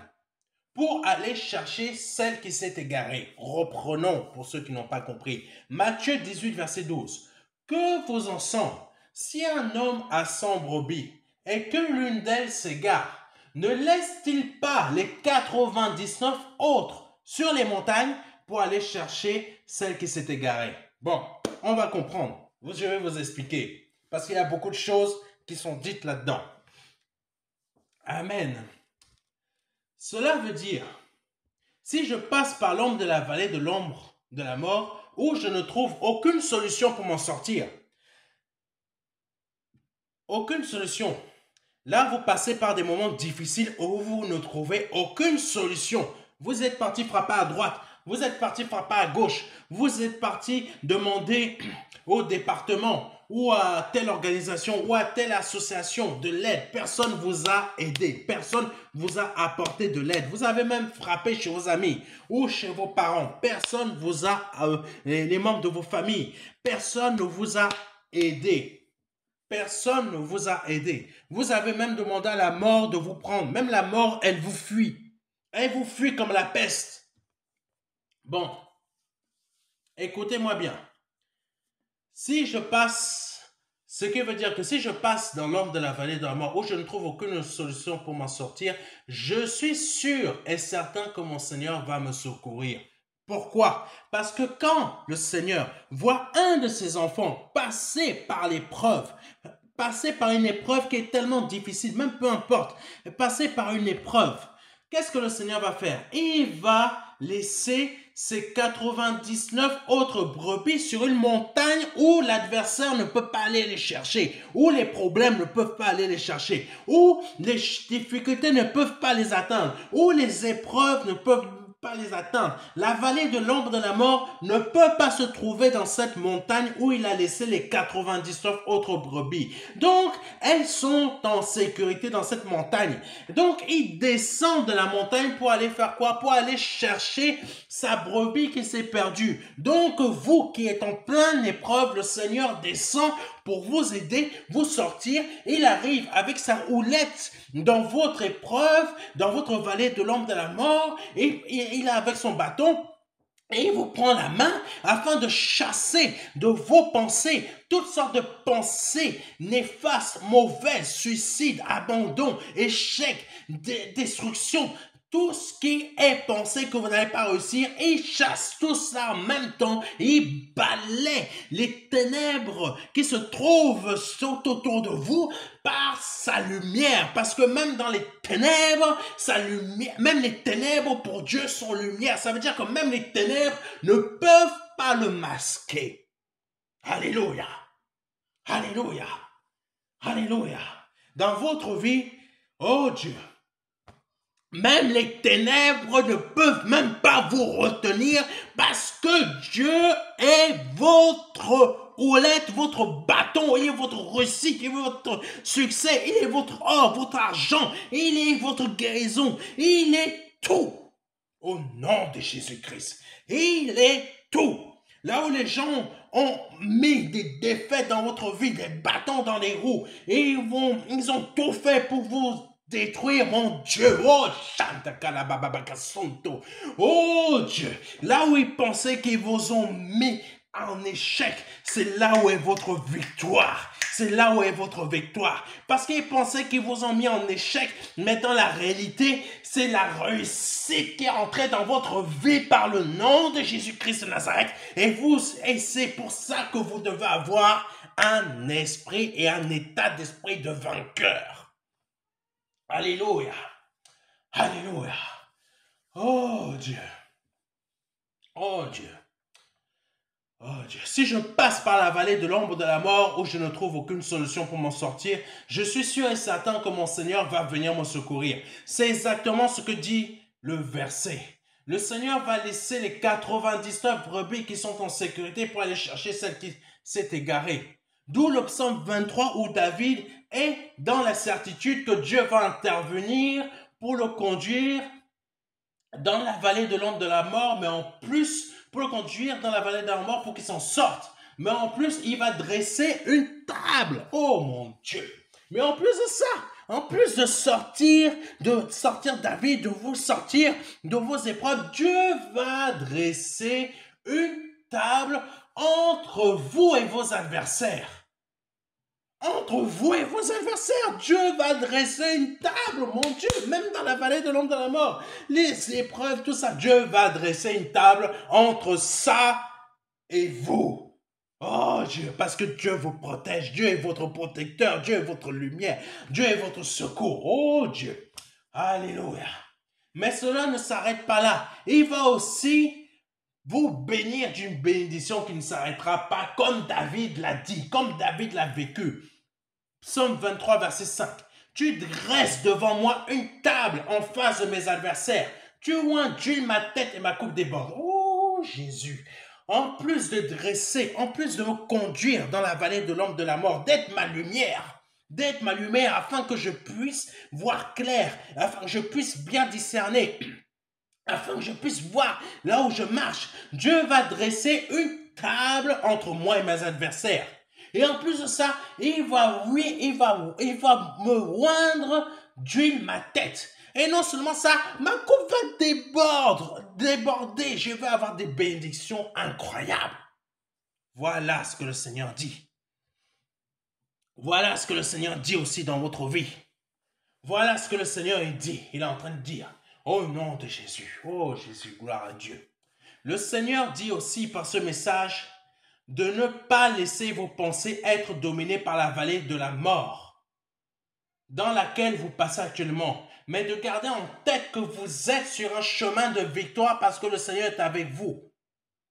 pour aller chercher celle qui s'est égarée? Reprenons pour ceux qui n'ont pas compris. Matthieu 18, verset 12. Que vos ensemble, si un homme a 100 brebis et que l'une d'elles s'égare, ne laisse-t-il pas les 99 autres sur les montagnes pour aller chercher celle qui s'est égarée? Bon, on va comprendre. Je vais vous expliquer. Parce qu'il y a beaucoup de choses qui sont dites là-dedans. Amen. Cela veut dire, si je passe par l'ombre de la vallée de l'ombre de la mort, où je ne trouve aucune solution pour m'en sortir, aucune solution. Là, vous passez par des moments difficiles où vous ne trouvez aucune solution. Vous êtes parti frapper à droite, vous êtes parti frapper à gauche, vous êtes parti demander au département ou à telle organisation ou à telle association de l'aide. Personne ne vous a aidé, personne ne vous a apporté de l'aide. Vous avez même frappé chez vos amis ou chez vos parents. Personne ne vous a, les membres de vos familles, personne ne vous a aidé. Personne ne vous a aidé. Vous avez même demandé à la mort de vous prendre. Même la mort, elle vous fuit. Elle vous fuit comme la peste. Bon, écoutez-moi bien. Si je passe, ce qui veut dire que si je passe dans l'ombre de la vallée de la mort où je ne trouve aucune solution pour m'en sortir, je suis sûr et certain que mon Seigneur va me secourir. Pourquoi? Parce que quand le Seigneur voit un de ses enfants passer par l'épreuve, passer par une épreuve qui est tellement difficile, même peu importe, passer par une épreuve, qu'est-ce que le Seigneur va faire? Il va laisser ses 99 autres brebis sur une montagne où l'adversaire ne peut pas aller les chercher, où les problèmes ne peuvent pas aller les chercher, où les difficultés ne peuvent pas les atteindre, où les épreuves ne peuvent pas les atteindre. La vallée de l'ombre de la mort ne peut pas se trouver dans cette montagne où il a laissé les 99 autres brebis. Donc, elles sont en sécurité dans cette montagne. Donc, il descend de la montagne pour aller faire quoi? Pour aller chercher sa brebis qui s'est perdue. Donc, vous qui êtes en pleine épreuve, le Seigneur descend pour vous aider, vous sortir. Il arrive avec sa houlette dans votre épreuve, dans votre vallée de l'ombre de la mort, et il est avec son bâton. Et il vous prend la main afin de chasser de vos pensées toutes sortes de pensées néfastes, mauvaises, suicides, abandon, échec, destruction. Tout ce qui est pensé que vous n'allez pas réussir, il chasse tout ça en même temps. Il balaie les ténèbres qui se trouvent tout autour de vous par sa lumière. Parce que même dans les ténèbres, sa lumière, même les ténèbres pour Dieu sont lumière. Ça veut dire que même les ténèbres ne peuvent pas le masquer. Alléluia. Alléluia. Alléluia. Dans votre vie, oh Dieu, même les ténèbres ne peuvent même pas vous retenir parce que Dieu est votre houlette, votre bâton, il est votre réussite, il est votre succès, il est votre or, votre argent, il est votre guérison, il est tout. Au nom de Jésus-Christ, il est tout. Là où les gens ont mis des défaites dans votre vie, des bâtons dans les roues, et ils ont tout fait pour vous détruire, mon Dieu. Oh, oh Dieu, là où ils pensaient qu'ils vous ont mis en échec, c'est là où est votre victoire. C'est là où est votre victoire. Parce qu'ils pensaient qu'ils vous ont mis en échec, mais dans la réalité, c'est la réussite qui est entrée dans votre vie par le nom de Jésus-Christ de Nazareth. Et c'est pour ça que vous devez avoir un esprit et un état d'esprit de vainqueur. Alléluia. Alléluia. Oh Dieu. Oh Dieu. Oh Dieu, si je passe par la vallée de l'ombre de la mort où je ne trouve aucune solution pour m'en sortir, je suis sûr et certain que mon Seigneur va venir me secourir. C'est exactement ce que dit le verset. Le Seigneur va laisser les 99 brebis qui sont en sécurité pour aller chercher celle qui s'est égarée. D'où le psaume 23 où David est dans la certitude que Dieu va intervenir pour le conduire dans la vallée de l'ombre de la mort, mais en plus, pour le conduire dans la vallée de la mort pour qu'il s'en sorte. Mais en plus, il va dresser une table. Oh mon Dieu. Mais en plus de ça, en plus de sortir David, de vous sortir de vos épreuves, Dieu va dresser une table entre vous et vos adversaires. Entre vous et vos adversaires, Dieu va dresser une table, mon Dieu, même dans la vallée de l'ombre de la mort. Les épreuves, tout ça, Dieu va dresser une table entre ça et vous. Oh Dieu, parce que Dieu vous protège, Dieu est votre protecteur, Dieu est votre lumière, Dieu est votre secours. Oh Dieu, alléluia. Mais cela ne s'arrête pas là. Il va aussi vous bénir d'une bénédiction qui ne s'arrêtera pas, comme David l'a dit, comme David l'a vécu. Psaume 23, verset 5. Tu dresses devant moi une table en face de mes adversaires. Tu oins d'huile ma tête et ma coupe déborde. Oh Jésus, en plus de dresser, en plus de me conduire dans la vallée de l'ombre de la mort, d'être ma lumière afin que je puisse voir clair, afin que je puisse bien discerner, afin que je puisse voir là où je marche. Dieu va dresser une table entre moi et mes adversaires. Et en plus de ça, il va me oindre d'huile ma tête. Et non seulement ça, ma coupe va déborder. Je vais avoir des bénédictions incroyables. Voilà ce que le Seigneur dit. Voilà ce que le Seigneur dit aussi dans votre vie. Voilà ce que le Seigneur dit. Il est en train de dire. Au nom de Jésus. Oh Jésus, gloire à Dieu. Le Seigneur dit aussi par ce message de ne pas laisser vos pensées être dominées par la vallée de la mort dans laquelle vous passez actuellement, mais de garder en tête que vous êtes sur un chemin de victoire parce que le Seigneur est avec vous,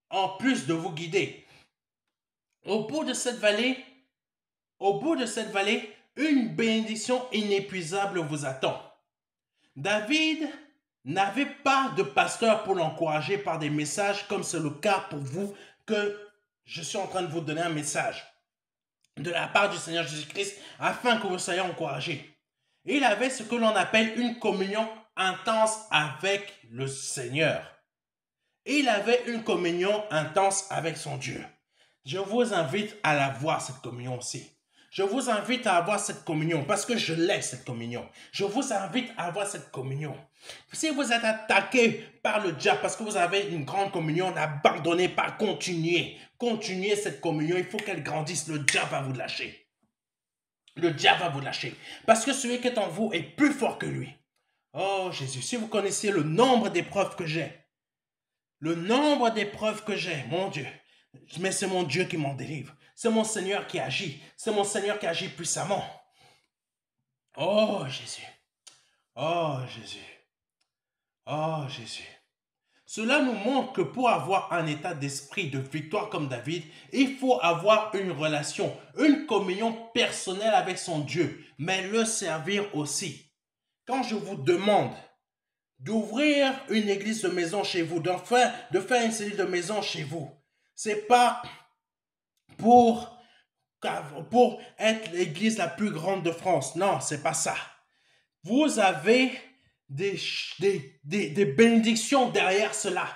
en plus de vous guider. Au bout de cette vallée, une bénédiction inépuisable vous attend. David n'avait pas de pasteur pour l'encourager par des messages comme c'est le cas pour vous que je suis en train de vous donner un message de la part du Seigneur Jésus-Christ afin que vous soyez encouragés. Il avait ce que l'on appelle une communion intense avec le Seigneur. Il avait une communion intense avec son Dieu. Je vous invite à la voir, cette communion aussi. Je vous invite à avoir cette communion parce que je l'ai, cette communion. Je vous invite à avoir cette communion. Si vous êtes attaqué par le diable parce que vous avez une grande communion, n'abandonnez pas, continuez. Continuez cette communion, il faut qu'elle grandisse. Le diable va vous lâcher. Le diable va vous lâcher. Parce que celui qui est en vous est plus fort que lui. Oh Jésus, si vous connaissiez le nombre d'épreuves que j'ai, mon Dieu, mais c'est mon Dieu qui m'en délivre. C'est mon Seigneur qui agit. C'est mon Seigneur qui agit puissamment. Oh Jésus. Oh Jésus. Oh Jésus. Cela nous montre que pour avoir un état d'esprit de victoire comme David, il faut avoir une relation, une communion personnelle avec son Dieu, mais le servir aussi. Quand je vous demande d'ouvrir une église de maison chez vous, de faire une cellule de maison chez vous, c'est pas pour être l'église la plus grande de France. Non, c'est pas ça. Vous avez des bénédictions derrière cela.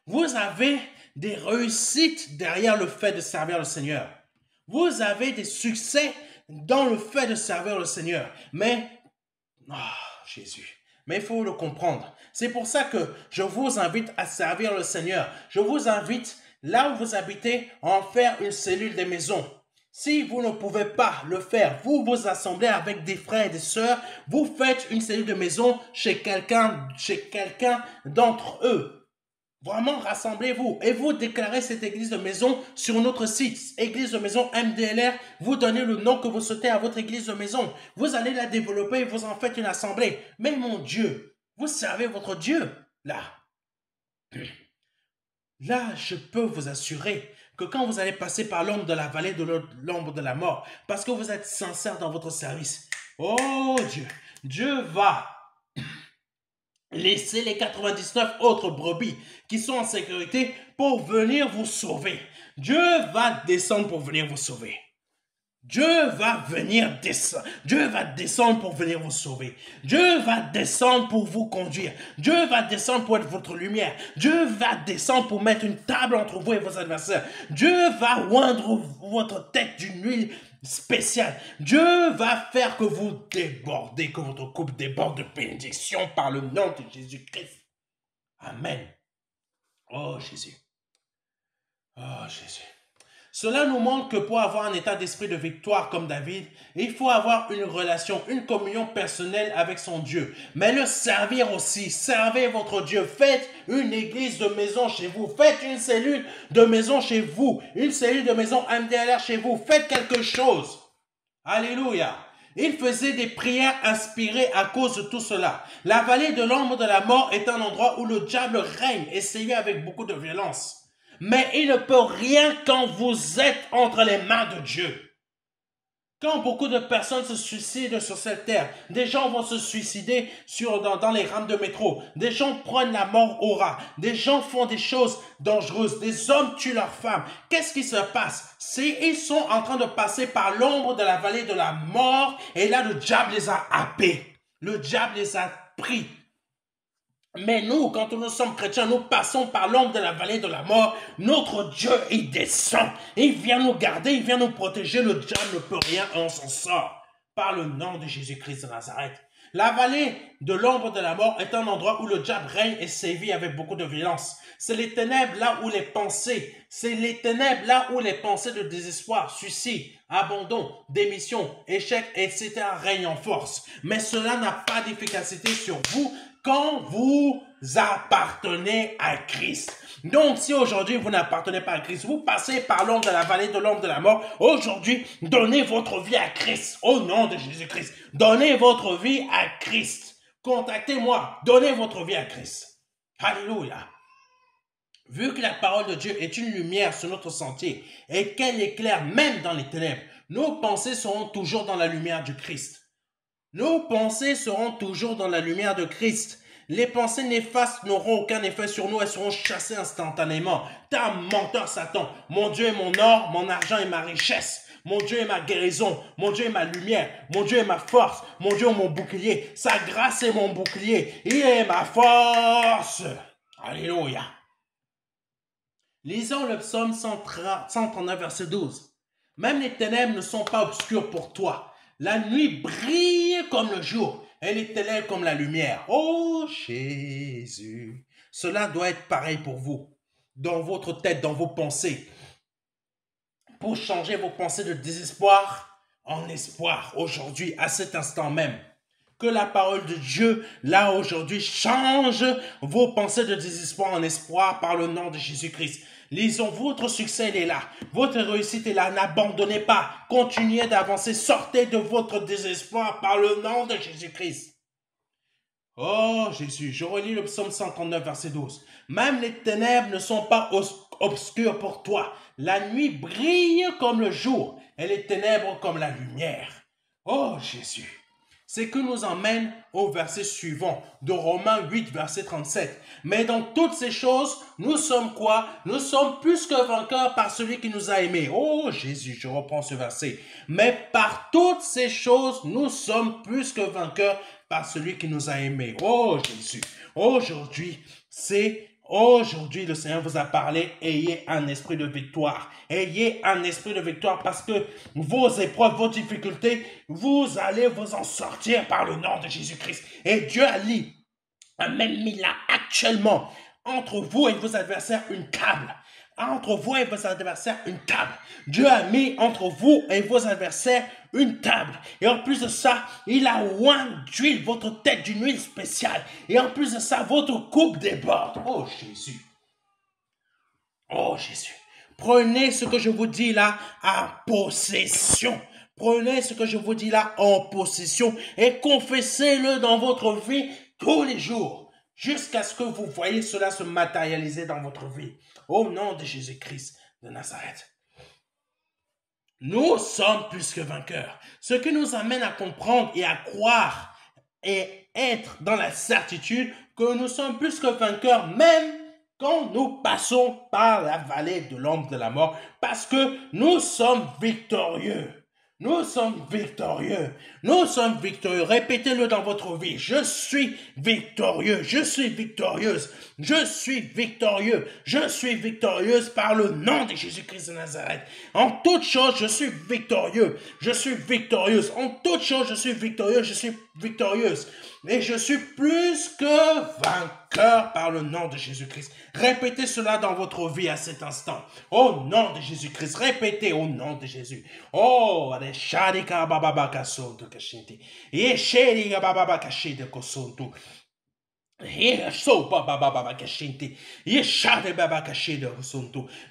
Vous avez des réussites derrière le fait de servir le Seigneur. Vous avez des succès dans le fait de servir le Seigneur. Mais, Jésus, mais il faut le comprendre. C'est pour ça que je vous invite à servir le Seigneur. Je vous invite, là où vous habitez, à en faire une cellule de maison. Si vous ne pouvez pas le faire, vous vous assemblez avec des frères et des sœurs, vous faites une cellule de maison chez quelqu'un d'entre eux. Vraiment, rassemblez-vous et vous déclarez cette église de maison sur notre site, église de maison MDLR. Vous donnez le nom que vous souhaitez à votre église de maison. Vous allez la développer et vous en faites une assemblée. Mais mon Dieu, vous servez votre Dieu là. Là, je peux vous assurer que quand vous allez passer par l'ombre de la vallée de l'ombre de la mort, parce que vous êtes sincère dans votre service, oh Dieu, Dieu va laisser les 99 autres brebis qui sont en sécurité pour venir vous sauver. Dieu va descendre pour venir vous sauver. Dieu va descendre. Dieu va descendre pour venir vous sauver. Dieu va descendre pour vous conduire. Dieu va descendre pour être votre lumière. Dieu va descendre pour mettre une table entre vous et vos adversaires. Dieu va oindre votre tête d'une huile spéciale. Dieu va faire que vous débordez, que votre coupe déborde de bénédiction par le nom de Jésus-Christ. Amen. Oh Jésus. Oh Jésus. Cela nous montre que pour avoir un état d'esprit de victoire comme David, il faut avoir une relation, une communion personnelle avec son Dieu. Mais le servir aussi, servez votre Dieu. Faites une église de maison chez vous. Faites une cellule de maison chez vous. Une cellule de maison MDLR chez vous. Faites quelque chose. Alléluia. Il faisait des prières inspirées à cause de tout cela. La vallée de l'ombre de la mort est un endroit où le diable règne et sévit avec beaucoup de violence. Mais il ne peut rien quand vous êtes entre les mains de Dieu. Quand beaucoup de personnes se suicident sur cette terre, des gens vont se suicider dans les rames de métro, des gens prennent la mort au ras, des gens font des choses dangereuses, des hommes tuent leurs femmes. Qu'est-ce qui se passe? Ils sont en train de passer par l'ombre de la vallée de la mort et là le diable les a happés. Le diable les a pris. Mais nous, quand nous sommes chrétiens, nous passons par l'ombre de la vallée de la mort. Notre Dieu, il descend. Il vient nous garder, il vient nous protéger. Le diable ne peut rien, on s'en sort. Par le nom de Jésus-Christ de Nazareth. La vallée de l'ombre de la mort est un endroit où le diable règne et sévit avec beaucoup de violence. C'est les ténèbres là où les pensées, de désespoir, suicide, abandon, démission, échec, etc. règnent en force. Mais cela n'a pas d'efficacité sur vous quand vous appartenez à Christ. Donc, si aujourd'hui vous n'appartenez pas à Christ, vous passez par l'ombre de la vallée de l'ombre de la mort, aujourd'hui, donnez votre vie à Christ, au nom de Jésus-Christ. Donnez votre vie à Christ. Contactez-moi, donnez votre vie à Christ. Alléluia. Vu que la parole de Dieu est une lumière sur notre sentier et qu'elle éclaire même dans les ténèbres, nos pensées seront toujours dans la lumière du Christ. Nos pensées seront toujours dans la lumière de Christ. Les pensées néfastes n'auront aucun effet sur nous, elles seront chassées instantanément. T'es un menteur, Satan. Mon Dieu est mon or, mon argent est ma richesse. Mon Dieu est ma guérison, mon Dieu est ma lumière, mon Dieu est ma force, mon Dieu est mon bouclier. Sa grâce est mon bouclier, il est ma force. Alléluia. Lisons le psaume 139, verset 12. Même les ténèbres ne sont pas obscures pour toi. La nuit brille comme le jour et les ténèbres comme la lumière. Oh Jésus, cela doit être pareil pour vous, dans votre tête, dans vos pensées. Pour changer vos pensées de désespoir en espoir aujourd'hui, à cet instant même. Que la parole de Dieu, là aujourd'hui, change vos pensées de désespoir en espoir par le nom de Jésus-Christ. Lisons, votre succès, il est là. Votre réussite est là. N'abandonnez pas. Continuez d'avancer. Sortez de votre désespoir par le nom de Jésus-Christ. Oh Jésus, je relis le psaume 139, verset 12. Même les ténèbres ne sont pas obscures pour toi. La nuit brille comme le jour et les ténèbres comme la lumière. Oh Jésus. C'est que nous emmène au verset suivant de Romains 8, verset 37. Mais dans toutes ces choses, nous sommes quoi? Nous sommes plus que vainqueurs par celui qui nous a aimés. Oh Jésus, je reprends ce verset. Mais par toutes ces choses, nous sommes plus que vainqueurs par celui qui nous a aimés. Oh Jésus, Aujourd'hui, le Seigneur vous a parlé, ayez un esprit de victoire. Ayez un esprit de victoire parce que vos épreuves, vos difficultés, vous allez vous en sortir par le nom de Jésus-Christ. Et Dieu a même mis là actuellement entre vous et vos adversaires une table. Entre vous et vos adversaires une table. Dieu a mis entre vous et vos adversaires une table. Et en plus de ça, il a oint d'huile votre tête d'une huile spéciale. Et en plus de ça, votre coupe déborde. Oh Jésus. Oh Jésus. Prenez ce que je vous dis là en possession. Prenez ce que je vous dis là en possession et confessez-le dans votre vie tous les jours. Jusqu'à ce que vous voyez cela se matérialiser dans votre vie. Au nom de Jésus-Christ. de Nazareth. Nous sommes plus que vainqueurs. Ce qui nous amène à comprendre et à croire et être dans la certitude que nous sommes plus que vainqueurs, même quand nous passons par la vallée de l'ombre de la mort, parce que nous sommes victorieux. Nous sommes victorieux. Nous sommes victorieux. Répétez-le dans votre vie. Je suis victorieux. Je suis victorieuse. Je suis victorieux. Je suis victorieuse par le nom de Jésus-Christ de Nazareth. En toute chose, je suis victorieux. Je suis victorieuse. En toute chose, je suis victorieux. Je suis victorieuse. Et je suis plus que vainqueur par le nom de Jésus-Christ. Répétez cela dans votre vie à cet instant. Au nom de Jésus-Christ. Répétez au nom de Jésus. Oh, Sharika Baba Kasonto Kashinti. Yesheri Baba Kashide Kosonto.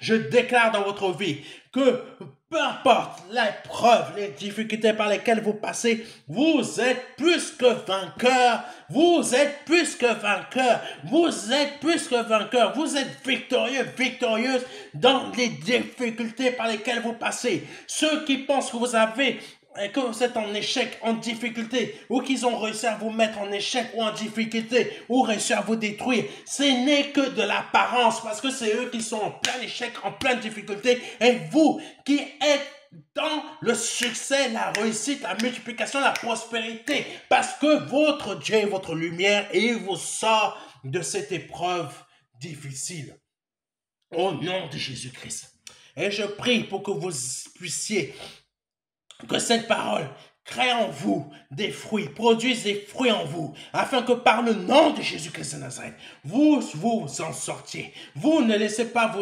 Je déclare dans votre vie que peu importe l'épreuve, les difficultés par lesquelles vous passez, vous êtes plus que vainqueur. Vous êtes plus que vainqueur. Vous êtes plus que vainqueur. Vous êtes victorieux, victorieuse dans les difficultés par lesquelles vous passez. Ceux qui pensent que vous avez que vous êtes en échec, en difficulté, ou qu'ils ont réussi à vous mettre en échec ou en difficulté, ou réussi à vous détruire, ce n'est que de l'apparence, parce que c'est eux qui sont en plein échec, en pleine difficulté, et vous qui êtes dans le succès, la réussite, la multiplication, la prospérité, parce que votre Dieu est votre lumière et il vous sort de cette épreuve difficile. Au nom de Jésus-Christ. Et je prie pour que vous puissiez que cette parole crée en vous des fruits, produise des fruits en vous, afin que par le nom de Jésus-Christ de Nazareth, vous en sortiez. Vous ne laissez pas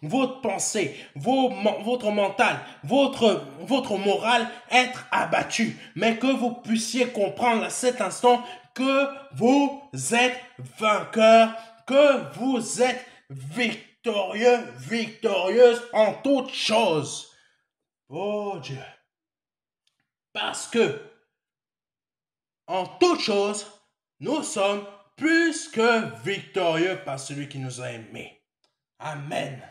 votre pensée, votre mental, votre morale être abattu, mais que vous puissiez comprendre à cet instant que vous êtes vainqueur, que vous êtes victorieux, victorieuse en toutes choses. Oh Dieu. Parce que, en toutes choses, nous sommes plus que victorieux par celui qui nous a aimés. Amen.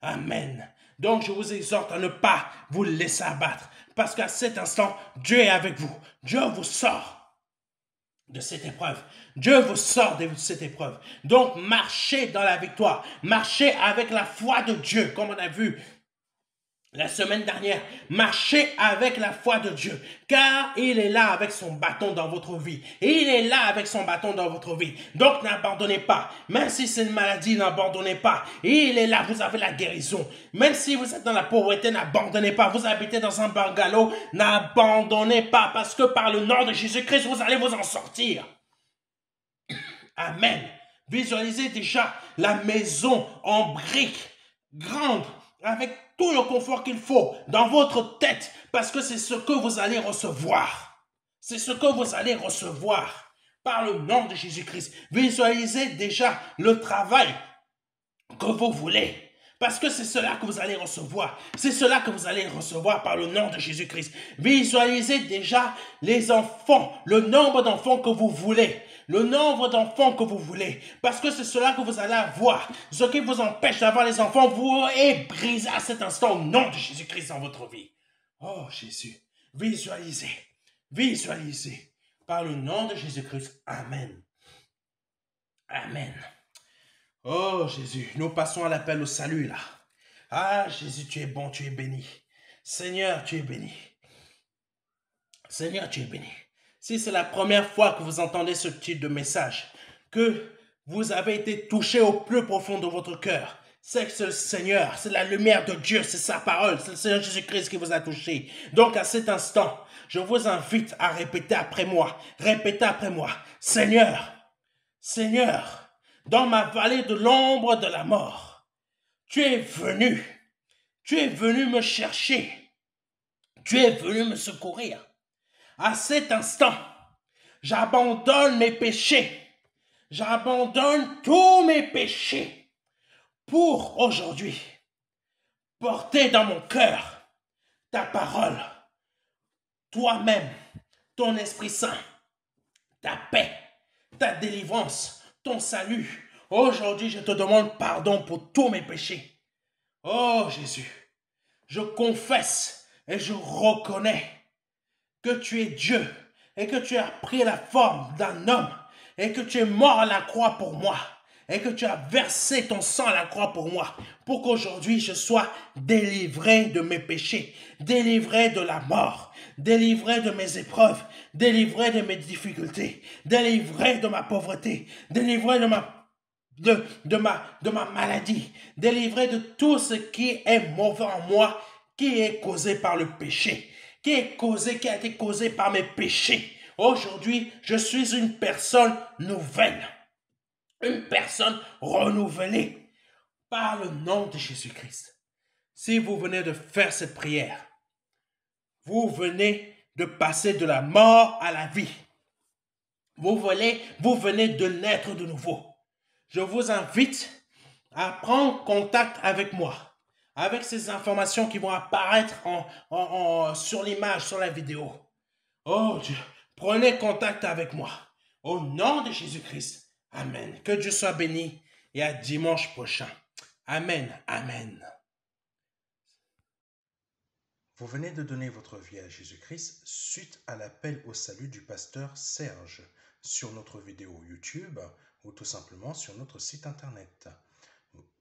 Amen. Donc, je vous exhorte à ne pas vous laisser abattre. Parce qu'à cet instant, Dieu est avec vous. Dieu vous sort de cette épreuve. Dieu vous sort de cette épreuve. Donc, marchez dans la victoire. Marchez avec la foi de Dieu, comme on a vu la semaine dernière. Marchez avec la foi de Dieu, car il est là avec son bâton dans votre vie. Il est là avec son bâton dans votre vie. Donc n'abandonnez pas. Même si c'est une maladie, n'abandonnez pas. Il est là, vous avez la guérison. Même si vous êtes dans la pauvreté, n'abandonnez pas. Vous habitez dans un bungalow, n'abandonnez pas, parce que par le nom de Jésus-Christ, vous allez vous en sortir. Amen. Visualisez déjà la maison en briques, grande, avec tout le confort qu'il faut dans votre tête, parce que c'est ce que vous allez recevoir. C'est ce que vous allez recevoir par le nom de Jésus-Christ. Visualisez déjà le travail que vous voulez, parce que c'est cela que vous allez recevoir. C'est cela que vous allez recevoir par le nom de Jésus-Christ. Visualisez déjà les enfants, le nombre d'enfants que vous voulez. Le nombre d'enfants que vous voulez. Parce que c'est cela que vous allez avoir. Ce qui vous empêche d'avoir les enfants, vous est brisé à cet instant au nom de Jésus-Christ dans votre vie. Oh Jésus, visualisez. Visualisez. Par le nom de Jésus-Christ. Amen. Amen. Oh Jésus, nous passons à l'appel au salut là. Ah Jésus, tu es bon, tu es béni. Seigneur, tu es béni. Seigneur, tu es béni. Si c'est la première fois que vous entendez ce type de message, que vous avez été touché au plus profond de votre cœur, c'est que c'est le Seigneur, c'est la lumière de Dieu, c'est sa parole, c'est le Seigneur Jésus-Christ qui vous a touché. Donc à cet instant, je vous invite à répéter après moi. Répétez après moi. Seigneur, Seigneur, dans ma vallée de l'ombre de la mort, tu es venu me chercher, tu es venu me secourir. À cet instant, j'abandonne mes péchés. J'abandonne tous mes péchés pour aujourd'hui porter dans mon cœur ta parole, toi-même, ton Esprit Saint, ta paix, ta délivrance, ton salut. Aujourd'hui, je te demande pardon pour tous mes péchés. Oh Jésus, je confesse et je reconnais que tu es Dieu et que tu as pris la forme d'un homme et que tu es mort à la croix pour moi et que tu as versé ton sang à la croix pour moi, pour qu'aujourd'hui je sois délivré de mes péchés, délivré de la mort, délivré de mes épreuves, délivré de mes difficultés, délivré de ma pauvreté, délivré de ma maladie, délivré de tout ce qui est mauvais en moi, qui est causé par le péché, qui a été causé par mes péchés. Aujourd'hui, je suis une personne nouvelle, une personne renouvelée par le nom de Jésus-Christ. Si vous venez de faire cette prière, vous venez de passer de la mort à la vie. Vous venez de naître de nouveau. Je vous invite à prendre contact avec moi, avec ces informations qui vont apparaître sur l'image, sur la vidéo. Oh Dieu, prenez contact avec moi. Au nom de Jésus-Christ. Amen. Que Dieu soit béni et à dimanche prochain. Amen. Amen. Vous venez de donner votre vie à Jésus-Christ suite à l'appel au salut du pasteur Serge sur notre vidéo YouTube ou tout simplement sur notre site internet.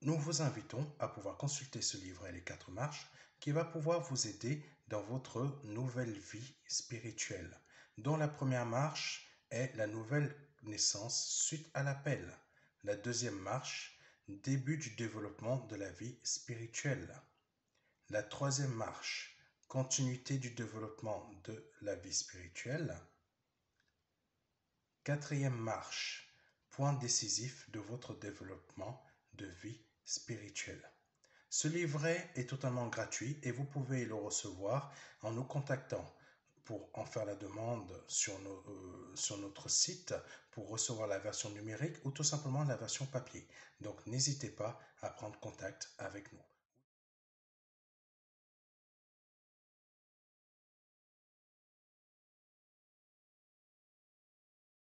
Nous vous invitons à pouvoir consulter ce livret Les 4 marches qui va pouvoir vous aider dans votre nouvelle vie spirituelle, dont la première marche est la nouvelle naissance suite à l'appel. La deuxième marche, début du développement de la vie spirituelle. La troisième marche, continuité du développement de la vie spirituelle. Quatrième marche, point décisif de votre développement de vie spirituelle. Ce livret est totalement gratuit et vous pouvez le recevoir en nous contactant pour en faire la demande sur notre site pour recevoir la version numérique ou tout simplement la version papier. Donc n'hésitez pas à prendre contact avec nous.